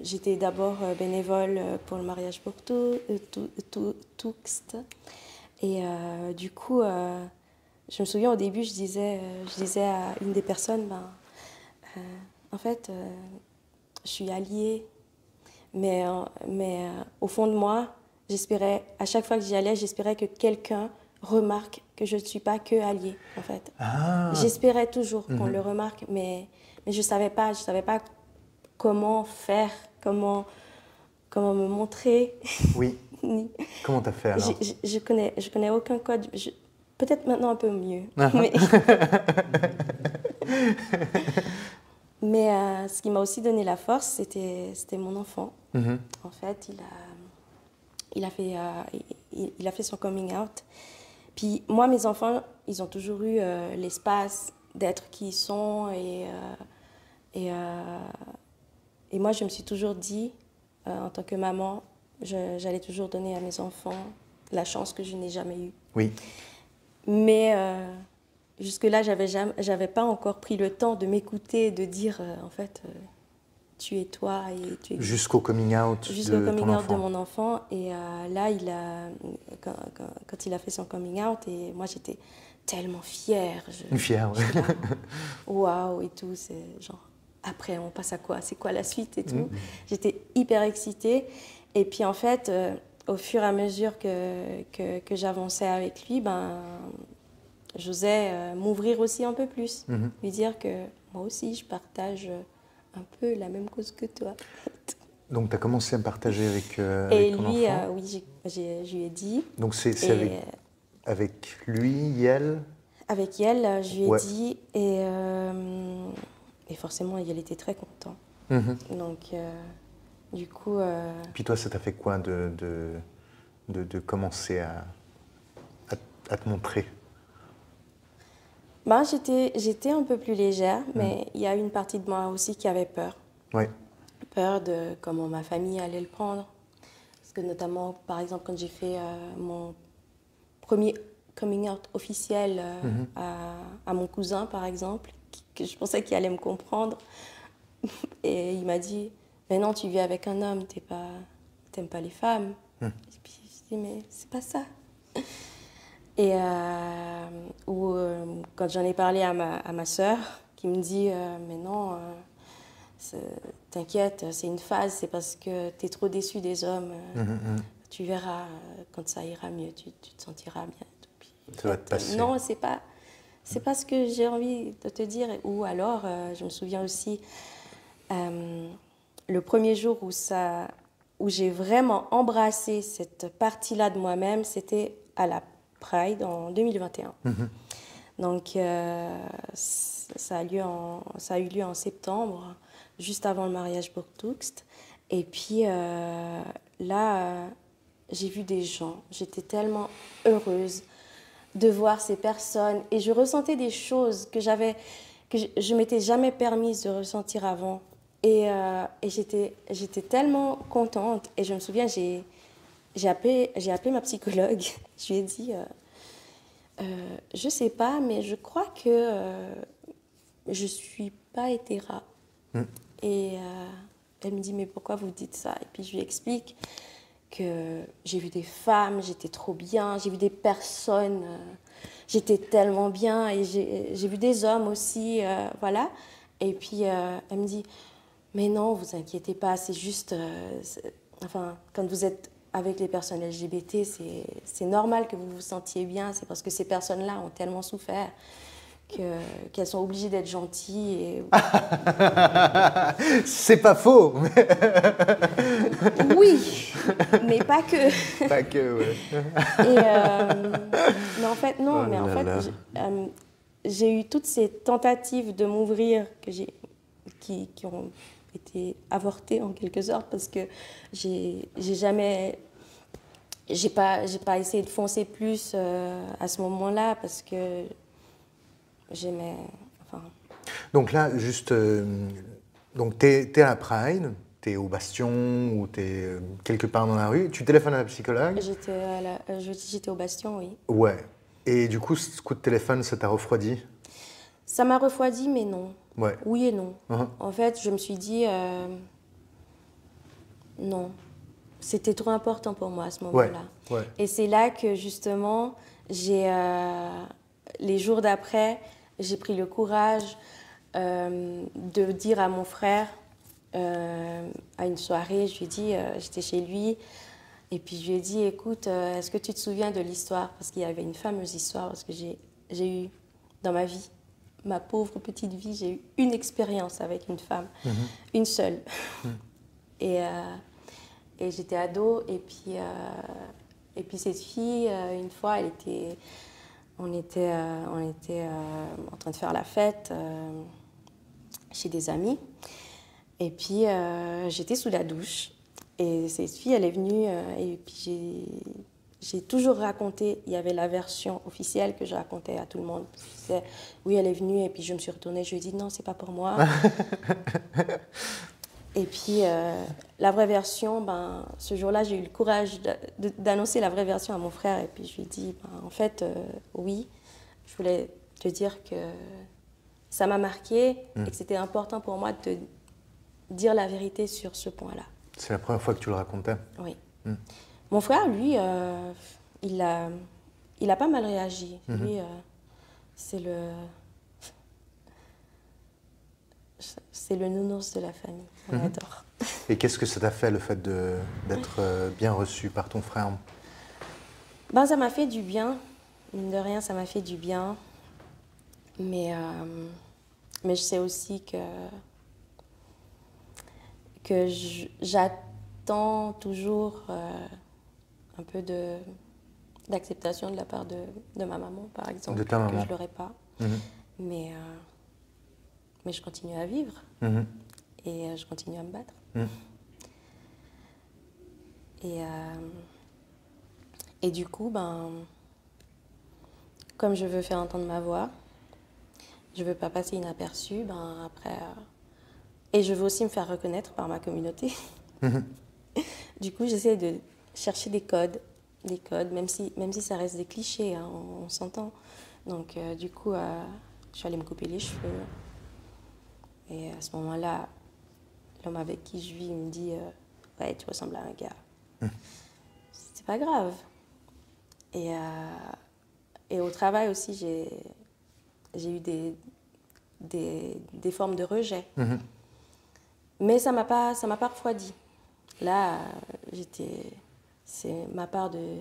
Speaker 3: j'étais d'abord bénévole pour le mariage pour Tuxt. Et du coup, je me souviens au début, je disais à une des personnes, en fait, je suis alliée. Mais au fond de moi, j'espérais, à chaque fois que j'y allais, j'espérais que quelqu'un remarque que je ne suis pas que alliée, en fait. J'espérais toujours qu'on le remarque, mais je savais pas comment faire, comment me montrer.
Speaker 1: Oui. Comment t'as fait alors?
Speaker 3: Je connais aucun code. Peut-être maintenant un peu mieux. Mais ce qui m'a aussi donné la force, c'était mon enfant. En fait, il a fait son coming out. Puis moi, mes enfants, ils ont toujours eu l'espace d'être qui ils sont. Et moi, je me suis toujours dit, en tant que maman, j'allais toujours donner à mes enfants la chance que je n'ai jamais eue.
Speaker 1: Oui.
Speaker 3: Mais jusque-là, j'avais pas encore pris le temps de m'écouter, de dire, en fait, tu es toi et tu es...
Speaker 1: Jusqu'au coming out
Speaker 3: Jusqu'au
Speaker 1: de
Speaker 3: coming
Speaker 1: ton
Speaker 3: out
Speaker 1: enfant.
Speaker 3: de mon enfant. Et là, quand il a fait son coming out, et moi, j'étais tellement fière.
Speaker 1: Fière, oui.
Speaker 3: Waouh, et tout, c'est genre... Après, on passe à quoi? C'est quoi la suite et tout? J'étais hyper excitée. Et puis, en fait, au fur et à mesure que j'avançais avec lui, j'osais m'ouvrir aussi un peu plus. Lui dire que moi aussi, je partage un peu la même cause que toi.
Speaker 1: Donc, tu as commencé à me partager avec ton
Speaker 3: lui,
Speaker 1: enfant?
Speaker 3: oui, je lui ai dit.
Speaker 1: Donc, c'est avec lui, Yel?
Speaker 3: Avec Yel, je lui ai dit. Et forcément, Yel était très content. Donc, du coup...
Speaker 1: Puis toi, ça t'a fait quoi de commencer à te montrer?
Speaker 3: J'étais un peu plus légère, mais il y a une partie de moi aussi qui avait peur.
Speaker 1: Oui.
Speaker 3: Peur de comment ma famille allait le prendre. Parce que notamment, par exemple, quand j'ai fait mon premier coming out officiel à mon cousin, par exemple, que je pensais qu'il allait me comprendre. Et il m'a dit, mais non, tu vis avec un homme, t'aimes pas les femmes. Et puis je dis, mais c'est pas ça. Et quand j'en ai parlé à ma sœur, qui me dit, mais non, t'inquiète, c'est une phase, c'est parce que t'es trop déçu des hommes. Tu verras, quand ça ira mieux, tu te sentiras bien. Puis,
Speaker 1: ça va te passer.
Speaker 3: Non, c'est pas ce que j'ai envie de te dire. Ou alors, je me souviens aussi, le premier jour où j'ai vraiment embrassé cette partie-là de moi-même, c'était à la Pride en 2021. Donc, ça a eu lieu en septembre, juste avant le mariage pour Tuxt. Et puis là, j'ai vu des gens. J'étais tellement heureuse de voir ces personnes. Et je ressentais des choses que je m'étais jamais permise de ressentir avant. Et j'étais tellement contente. Et je me souviens, j'ai appelé ma psychologue. Je lui ai dit, je sais pas, mais je crois que je suis pas hétéra. Et elle me dit, mais pourquoi vous dites ça? Et puis je lui explique. que j'ai vu des femmes, j'étais trop bien, j'ai vu des personnes, j'étais tellement bien, et j'ai vu des hommes aussi, voilà. Et puis elle me dit, mais non, vous inquiétez pas, c'est juste, enfin, quand vous êtes avec les personnes LGBT, c'est normal que vous vous sentiez bien, c'est parce que ces personnes-là ont tellement souffert qu'elles sont obligées d'être gentilles. Et...
Speaker 1: C'est pas faux.
Speaker 3: Oui, mais pas que.
Speaker 1: Pas que, ouais.
Speaker 3: Mais en fait, non,
Speaker 1: Oh
Speaker 3: mais en
Speaker 1: là
Speaker 3: fait,
Speaker 1: là.
Speaker 3: j'ai eu toutes ces tentatives de m'ouvrir qui ont été avortées en quelque sorte, parce que j'ai pas essayé de foncer plus à ce moment-là, parce que j'aimais, enfin...
Speaker 1: Donc là, juste, donc t'es à la Pride, t'es au Bastion ou t'es quelque part dans la rue, tu téléphones à la psychologue.
Speaker 3: J'étais au Bastion, oui.
Speaker 1: Ouais. Et du coup, ce coup de téléphone, ça t'a refroidi?
Speaker 3: Ça m'a refroidi, mais non.
Speaker 1: Ouais.
Speaker 3: Oui et non.
Speaker 1: Uh-huh.
Speaker 3: En fait, je me suis dit, non. C'était trop important pour moi à ce moment-là.
Speaker 1: Ouais.
Speaker 3: Et c'est là que, justement, les jours d'après, j'ai pris le courage de dire à mon frère, à une soirée, je lui ai dit, j'étais chez lui, et puis je lui ai dit, écoute, est-ce que tu te souviens de l'histoire? Parce qu'il y avait une fameuse histoire, parce que j'ai eu, dans ma vie, ma pauvre petite vie, j'ai eu une expérience avec une femme, une seule. Et j'étais ado, et puis cette fille, une fois, on était en train de faire la fête chez des amis. Et puis j'étais sous la douche. Et cette fille, elle est venue, et puis j'ai toujours raconté, il y avait la version officielle que je racontais à tout le monde. Oui, elle est venue, et puis je me suis retournée, je lui ai dit non, c'est pas pour moi. Et puis, la vraie version, ce jour-là, j'ai eu le courage d'annoncer la vraie version à mon frère. Et puis, je lui ai dit, en fait, oui, je voulais te dire que ça m'a marqué et que c'était important pour moi de te dire la vérité sur ce point-là.
Speaker 1: C'est la première fois que tu le racontais?
Speaker 3: Oui. Mon frère, lui, il a pas mal réagi. Lui, c'est le nounours de la famille. On adore.
Speaker 1: Et qu'est-ce que ça t'a fait, le fait d'être bien reçu par ton frère?
Speaker 3: Ça m'a fait du bien. Mine de rien, ça m'a fait du bien. Mais je sais aussi que j'attends toujours un peu d'acceptation de la part de ma maman, par exemple.
Speaker 1: De ta maman.
Speaker 3: Que je ne l'aurais pas. Mais je continue à vivre. Et je continue à me battre. Et du coup, comme je veux faire entendre ma voix, je veux pas passer inaperçue, après... et je veux aussi me faire reconnaître par ma communauté. Du coup, j'essaie de chercher des codes, même si ça reste des clichés, hein, on s'entend. Donc, du coup, je suis allée me couper les cheveux. Et à ce moment-là, l'homme avec qui je vis, il me dit ouais, tu ressembles à un gars. C'est pas grave. Et au travail aussi, j'ai eu des formes de rejet. Mais ça m'a pas refroidi. Là, c'est ma part de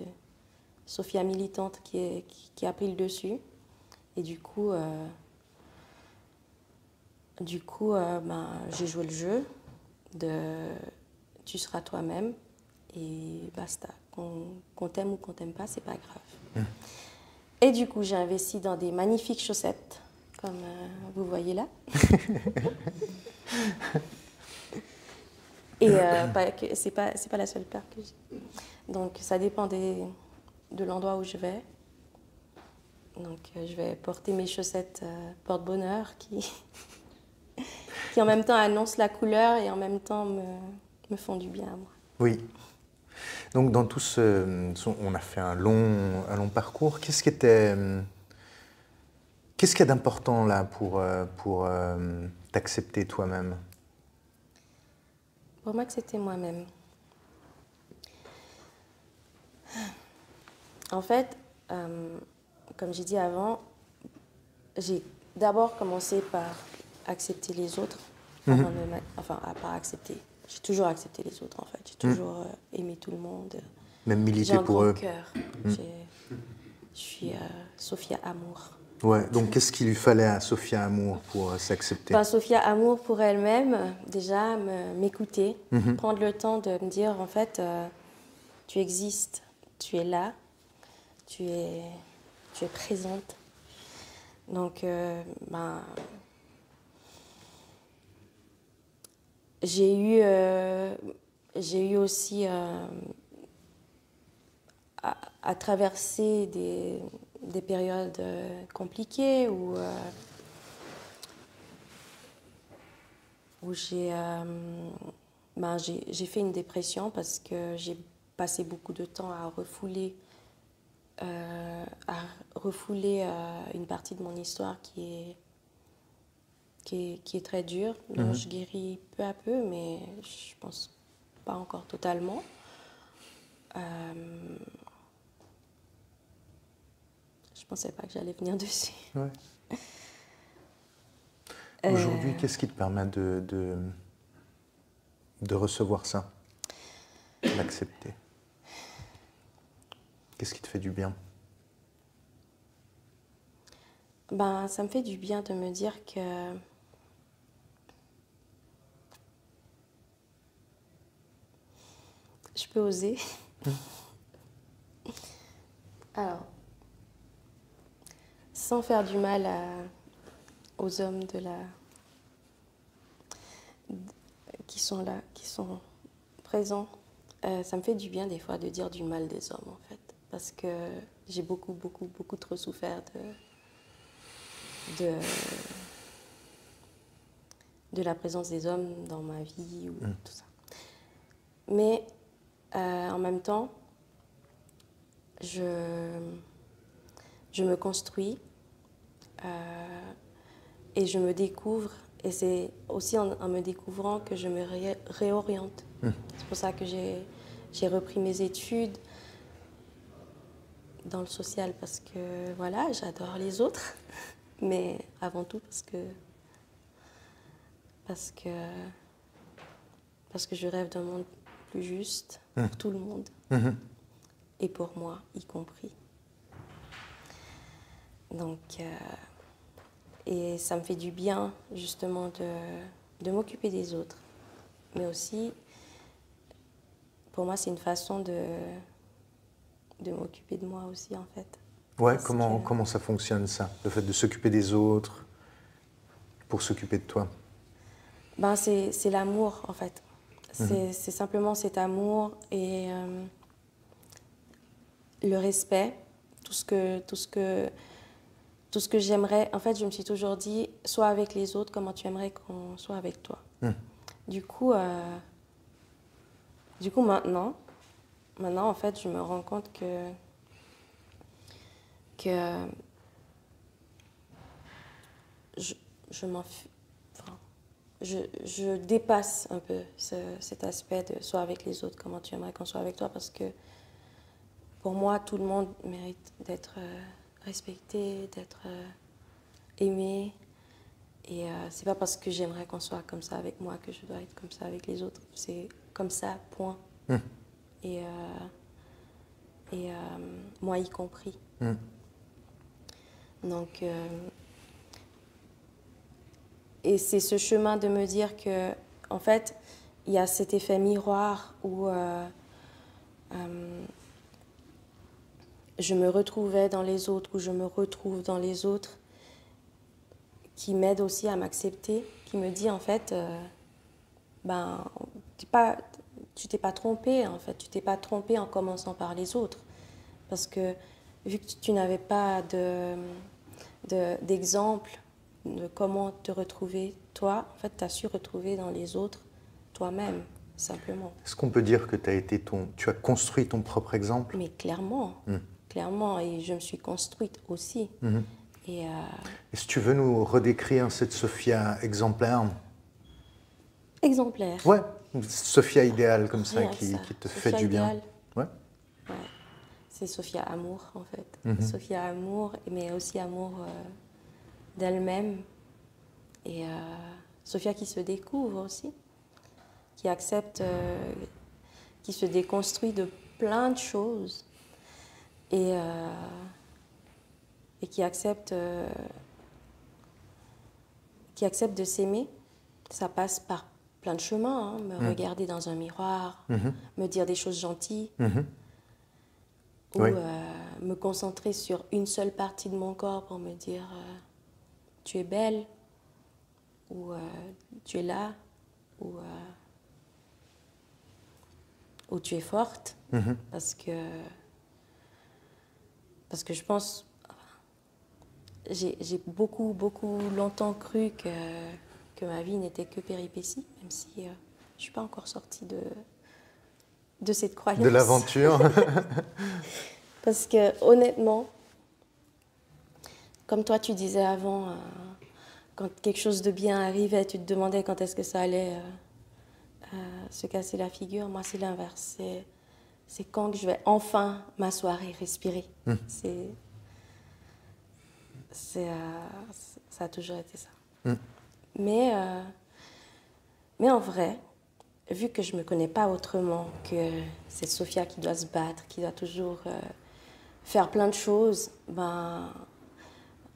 Speaker 3: Sophia militante qui a pris le dessus. Et du coup, j'ai joué le jeu de tu seras toi-même et basta. Qu'on t'aime ou qu'on t'aime pas, c'est pas grave. Et du coup, j'ai investi dans des magnifiques chaussettes, comme vous voyez là. Et c'est pas la seule paire que j'ai. Donc, ça dépend de l'endroit où je vais. Donc, je vais porter mes chaussettes porte-bonheur qui en même temps annoncent la couleur et en même temps me font du bien à moi.
Speaker 1: Oui. Donc, dans tout on a fait un long parcours. Qu'est-ce qu'il y a d'important là pour t'accepter toi-même?
Speaker 3: Pour m'accepter moi-même, En fait, comme j'ai dit avant, j'ai d'abord commencé par accepter les autres, enfin, à pas accepter. J'ai toujours accepté les autres, en fait. J'ai toujours aimé tout le monde.
Speaker 1: Même
Speaker 3: J'ai
Speaker 1: militer
Speaker 3: un
Speaker 1: pour
Speaker 3: grand
Speaker 1: eux.
Speaker 3: cœur. Je suis Sophia Amour.
Speaker 1: Ouais, donc qu'est-ce qu'il lui fallait à Sophia Amour pour s'accepter?
Speaker 3: Ben, Sophia Amour, pour elle-même, déjà, m'écouter, prendre le temps de me dire, en fait, tu existes, tu es là, tu es présente. Donc, ben, j'ai eu aussi à traverser des périodes compliquées où j'ai fait une dépression parce que j'ai passé beaucoup de temps à refouler une partie de mon histoire qui est très dure, dont je guéris peu à peu, mais je pense pas encore totalement. Je pensais pas que j'allais venir dessus.
Speaker 1: Ouais. Aujourd'hui, qu'est-ce qui te permet de recevoir ça, d'accepter? Qu'est-ce qui te fait du bien?
Speaker 3: Ben, ça me fait du bien de me dire que je peux oser. Alors, sans faire du mal aux hommes qui sont là, qui sont présents, ça me fait du bien des fois de dire du mal des hommes, en fait, parce que j'ai beaucoup trop souffert de la présence des hommes dans ma vie ou tout ça. Mais en même temps, je me construis et je me découvre. Et c'est aussi en me découvrant que je me réoriente. C'est pour ça que j'ai repris mes études dans le social parce que voilà, j'adore les autres, mais avant tout parce que je rêve d'un monde plus juste pour tout le monde et pour moi y compris. Donc, et ça me fait du bien justement de m'occuper des autres, mais aussi pour moi c'est une façon de m'occuper de moi aussi en fait.
Speaker 1: Ouais, comment ça fonctionne ça, le fait de s'occuper des autres pour s'occuper de toi?
Speaker 3: Ben, c'est l'amour en fait. C'est simplement cet amour et le respect, tout ce que j'aimerais. En fait, je me suis toujours dit, sois avec les autres comment tu aimerais qu'on soit avec toi. Du coup, maintenant, en fait, je me rends compte que je m'en fous. Enfin, je dépasse un peu cet aspect de soit avec les autres comment tu aimerais qu'on soit avec toi, parce que pour moi, tout le monde mérite d'être respecté, d'être aimé. Et c'est pas parce que j'aimerais qu'on soit comme ça avec moi que je dois être comme ça avec les autres. C'est comme ça, point. Et moi y compris. Donc, et c'est ce chemin de me dire que, en fait, il y a cet effet miroir où je me retrouvais dans les autres, où je me retrouve dans les autres, qui m'aide aussi à m'accepter, qui me dit en fait, ben, tu t'es pas trompé en fait, tu t'es pas trompé en commençant par les autres, parce que vu que tu n'avais pas d'exemple de comment te retrouver toi, en fait, tu as su retrouver dans les autres toi-même, simplement.
Speaker 1: Est-ce qu'on peut dire que tu as construit ton propre exemple?
Speaker 3: Mais clairement, clairement, et je me suis construite aussi. Et
Speaker 1: est-ce que tu veux nous redécrire cette Sophia exemplaire?
Speaker 3: Exemplaire.
Speaker 1: Ouais, Sophia idéale comme ça,
Speaker 3: Rien
Speaker 1: qui
Speaker 3: que
Speaker 1: te
Speaker 3: Sophia
Speaker 1: fait du bien.
Speaker 3: idéale.
Speaker 1: Ouais.
Speaker 3: c'est Sophia Amour, en fait. Sophia Amour, mais aussi amour d'elle-même. Et Sophia qui se découvre aussi, qui accepte, qui se déconstruit de plein de choses et qui accepte de s'aimer. Ça passe par plein de chemins, hein. Me regarder dans un miroir, me dire des choses gentilles, ou me concentrer sur une seule partie de mon corps pour me dire tu es belle, ou tu es là, ou tu es forte, parce que je pense, j'ai beaucoup longtemps cru que ma vie n'était que péripéties, même si je ne suis pas encore sortie de cette croyance.
Speaker 1: De l'aventure.
Speaker 3: Parce que honnêtement, comme toi tu disais avant, quand quelque chose de bien arrivait, tu te demandais quand est-ce que ça allait se casser la figure. Moi, c'est l'inverse. C'est quand que je vais enfin m'asseoir et respirer. Ça a toujours été ça. Mais en vrai, vu que je ne me connais pas autrement que cette Sophia qui doit se battre, qui doit toujours faire plein de choses, ben,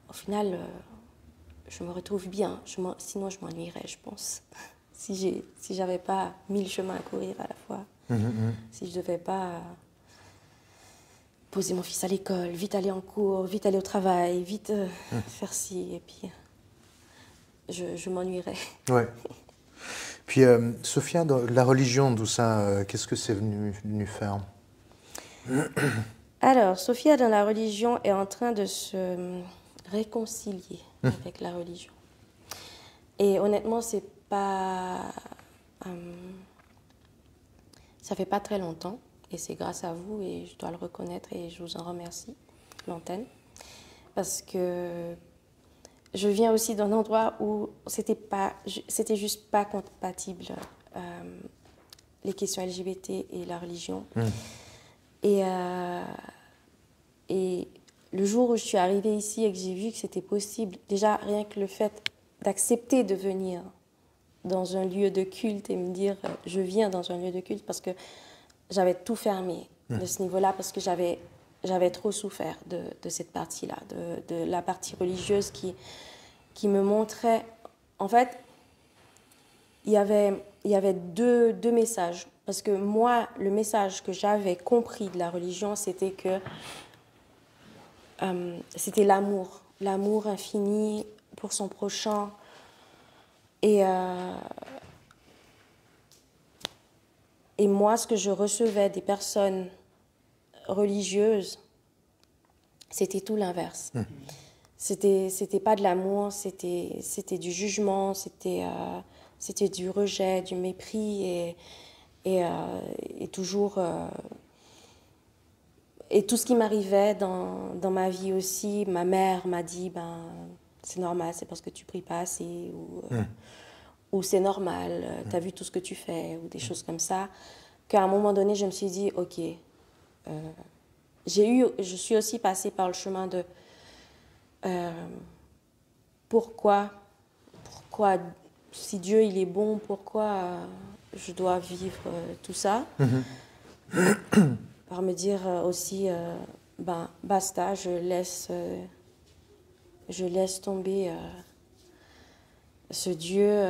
Speaker 3: au final, je me retrouve bien. Sinon, je m'ennuierais, je pense. Si j'avais pas 1000 chemins à courir à la fois, si je devais pas poser mon fils à l'école, vite aller en cours, vite aller au travail, vite faire ci, et puis je m'ennuierais.
Speaker 1: Ouais. Puis Sophia, dans la religion, d'où ça, qu'est-ce que c'est venu faire?
Speaker 3: Alors, Sophia, dans la religion, est en train de se réconcilier avec la religion. Et honnêtement, ça fait pas très longtemps, et c'est grâce à vous, et je dois le reconnaître, et je vous en remercie, l'antenne, parce que je viens aussi d'un endroit où c'était juste pas compatible, les questions LGBT et la religion. Et le jour où je suis arrivée ici et que j'ai vu que c'était possible, déjà rien que le fait d'accepter de venir dans un lieu de culte et me dire je viens dans un lieu de culte, parce que j'avais tout fermé de ce niveau-là, parce que j'avais trop souffert de cette partie-là, de la partie religieuse qui me montrait... En fait, il y avait deux messages. Parce que moi, le message que j'avais compris de la religion, c'était que c'était l'amour infini pour son prochain. Et moi, ce que je recevais des personnes religieuses, c'était tout l'inverse. C'était pas de l'amour, c'était du jugement, c'était du rejet, du mépris et toujours... et tout ce qui m'arrivait dans ma vie aussi, ma mère m'a dit, ben, c'est normal, c'est parce que tu pries pas assez, ou c'est normal, tu as vu tout ce que tu fais, ou des choses comme ça, qu'à un moment donné, je me suis dit, ok, je suis aussi passée par le chemin de pourquoi, si Dieu il est bon, pourquoi je dois vivre tout ça, par me dire aussi, ben, basta, je laisse tomber ce Dieu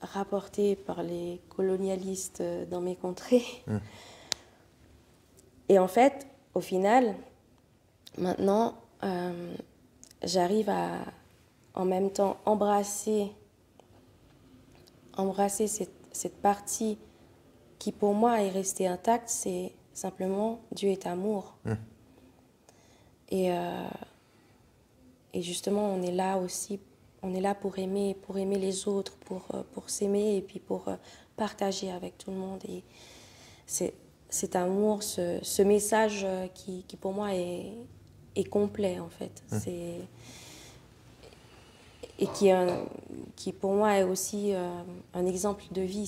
Speaker 3: rapporté par les colonialistes dans mes contrées. Et en fait, au final, maintenant, j'arrive à, en même temps, embrasser cette partie qui, pour moi, est restée intacte, c'est simplement Dieu est amour. Et justement, on est là aussi, on est là pour aimer les autres, pour s'aimer et puis pour partager avec tout le monde. Et cet amour, ce message qui pour moi est complet, en fait. Et qui pour moi est aussi un exemple de vie.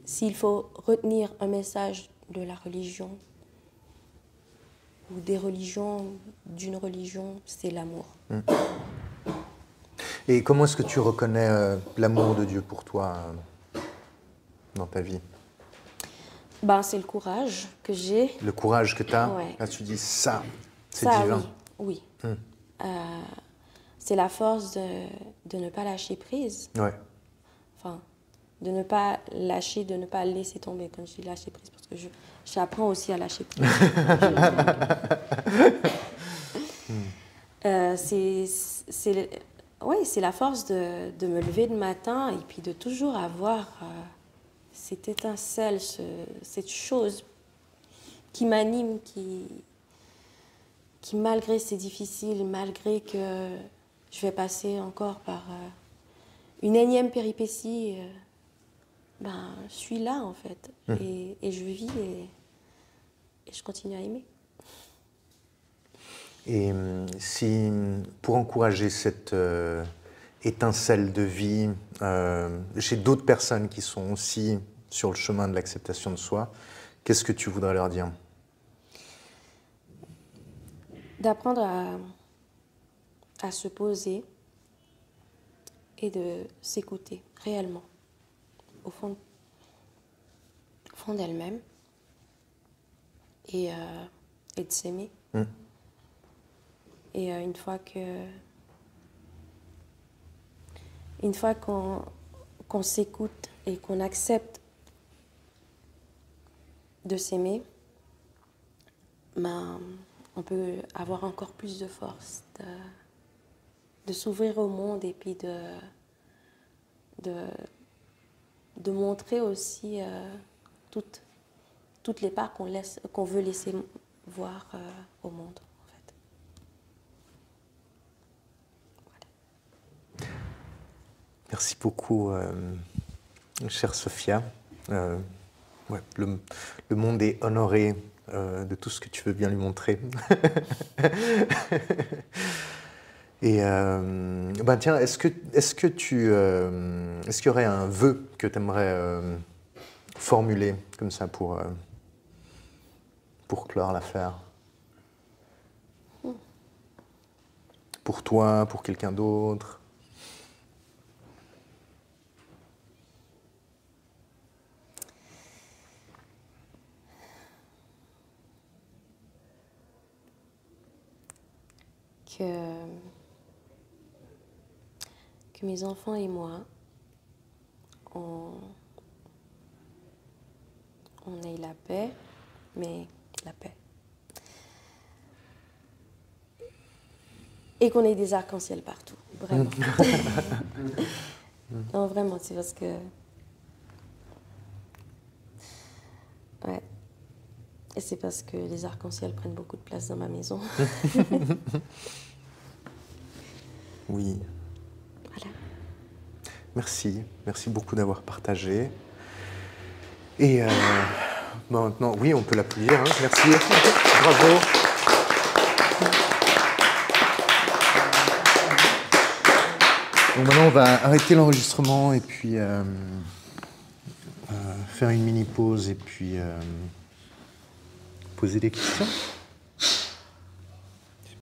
Speaker 3: S'il faut retenir un message de la religion, ou des religions, d'une religion, c'est l'amour.
Speaker 1: Et comment est-ce que tu reconnais l'amour de Dieu pour toi dans ta vie?
Speaker 3: Ben, c'est le courage que j'ai.
Speaker 1: Le courage que tu as,
Speaker 3: Ouais.
Speaker 1: là tu dis ça, c'est
Speaker 3: Ça,
Speaker 1: divin.
Speaker 3: oui. Oui. C'est la force de ne pas lâcher prise.
Speaker 1: Ouais.
Speaker 3: Enfin, de ne pas lâcher, de ne pas laisser tomber. Quand je dis lâcher prise, parce que j'apprends aussi à lâcher prise. C'est la force de me lever le matin et puis de toujours avoir cette étincelle, cette chose qui m'anime, qui malgré c'est difficile, malgré que je vais passer encore par une énième péripétie, je suis là en fait. Et je vis et je continue à aimer.
Speaker 1: Et si, pour encourager cette étincelle de vie chez d'autres personnes qui sont aussi sur le chemin de l'acceptation de soi, qu'est-ce que tu voudrais leur dire?
Speaker 3: D'apprendre à se poser et de s'écouter réellement, au fond d'elle-même, et de s'aimer. Et une fois qu'on s'écoute et qu'on accepte de s'aimer, on peut avoir encore plus de force de s'ouvrir au monde et puis de montrer aussi toutes les parts qu'on veut laisser voir au monde.
Speaker 1: Merci beaucoup, chère Sophia. Le monde est honoré de tout ce que tu veux bien lui montrer. Et tiens, est-ce qu'il y aurait un vœu que tu aimerais formuler comme ça pour clore l'affaire? Pour toi, pour quelqu'un d'autre?
Speaker 3: Que mes enfants et moi, on ait la paix, mais la paix. Et qu'on ait des arcs-en-ciel partout, vraiment. Non, vraiment, c'est parce que... Ouais. Et c'est parce que les arcs-en-ciel prennent beaucoup de place dans ma maison.
Speaker 1: Oui.
Speaker 3: Voilà.
Speaker 1: Merci beaucoup d'avoir partagé. Et maintenant, oui, on peut l'applaudir. Hein. Merci. Bravo. Donc maintenant, on va arrêter l'enregistrement et puis faire une mini pause et puis poser des questions.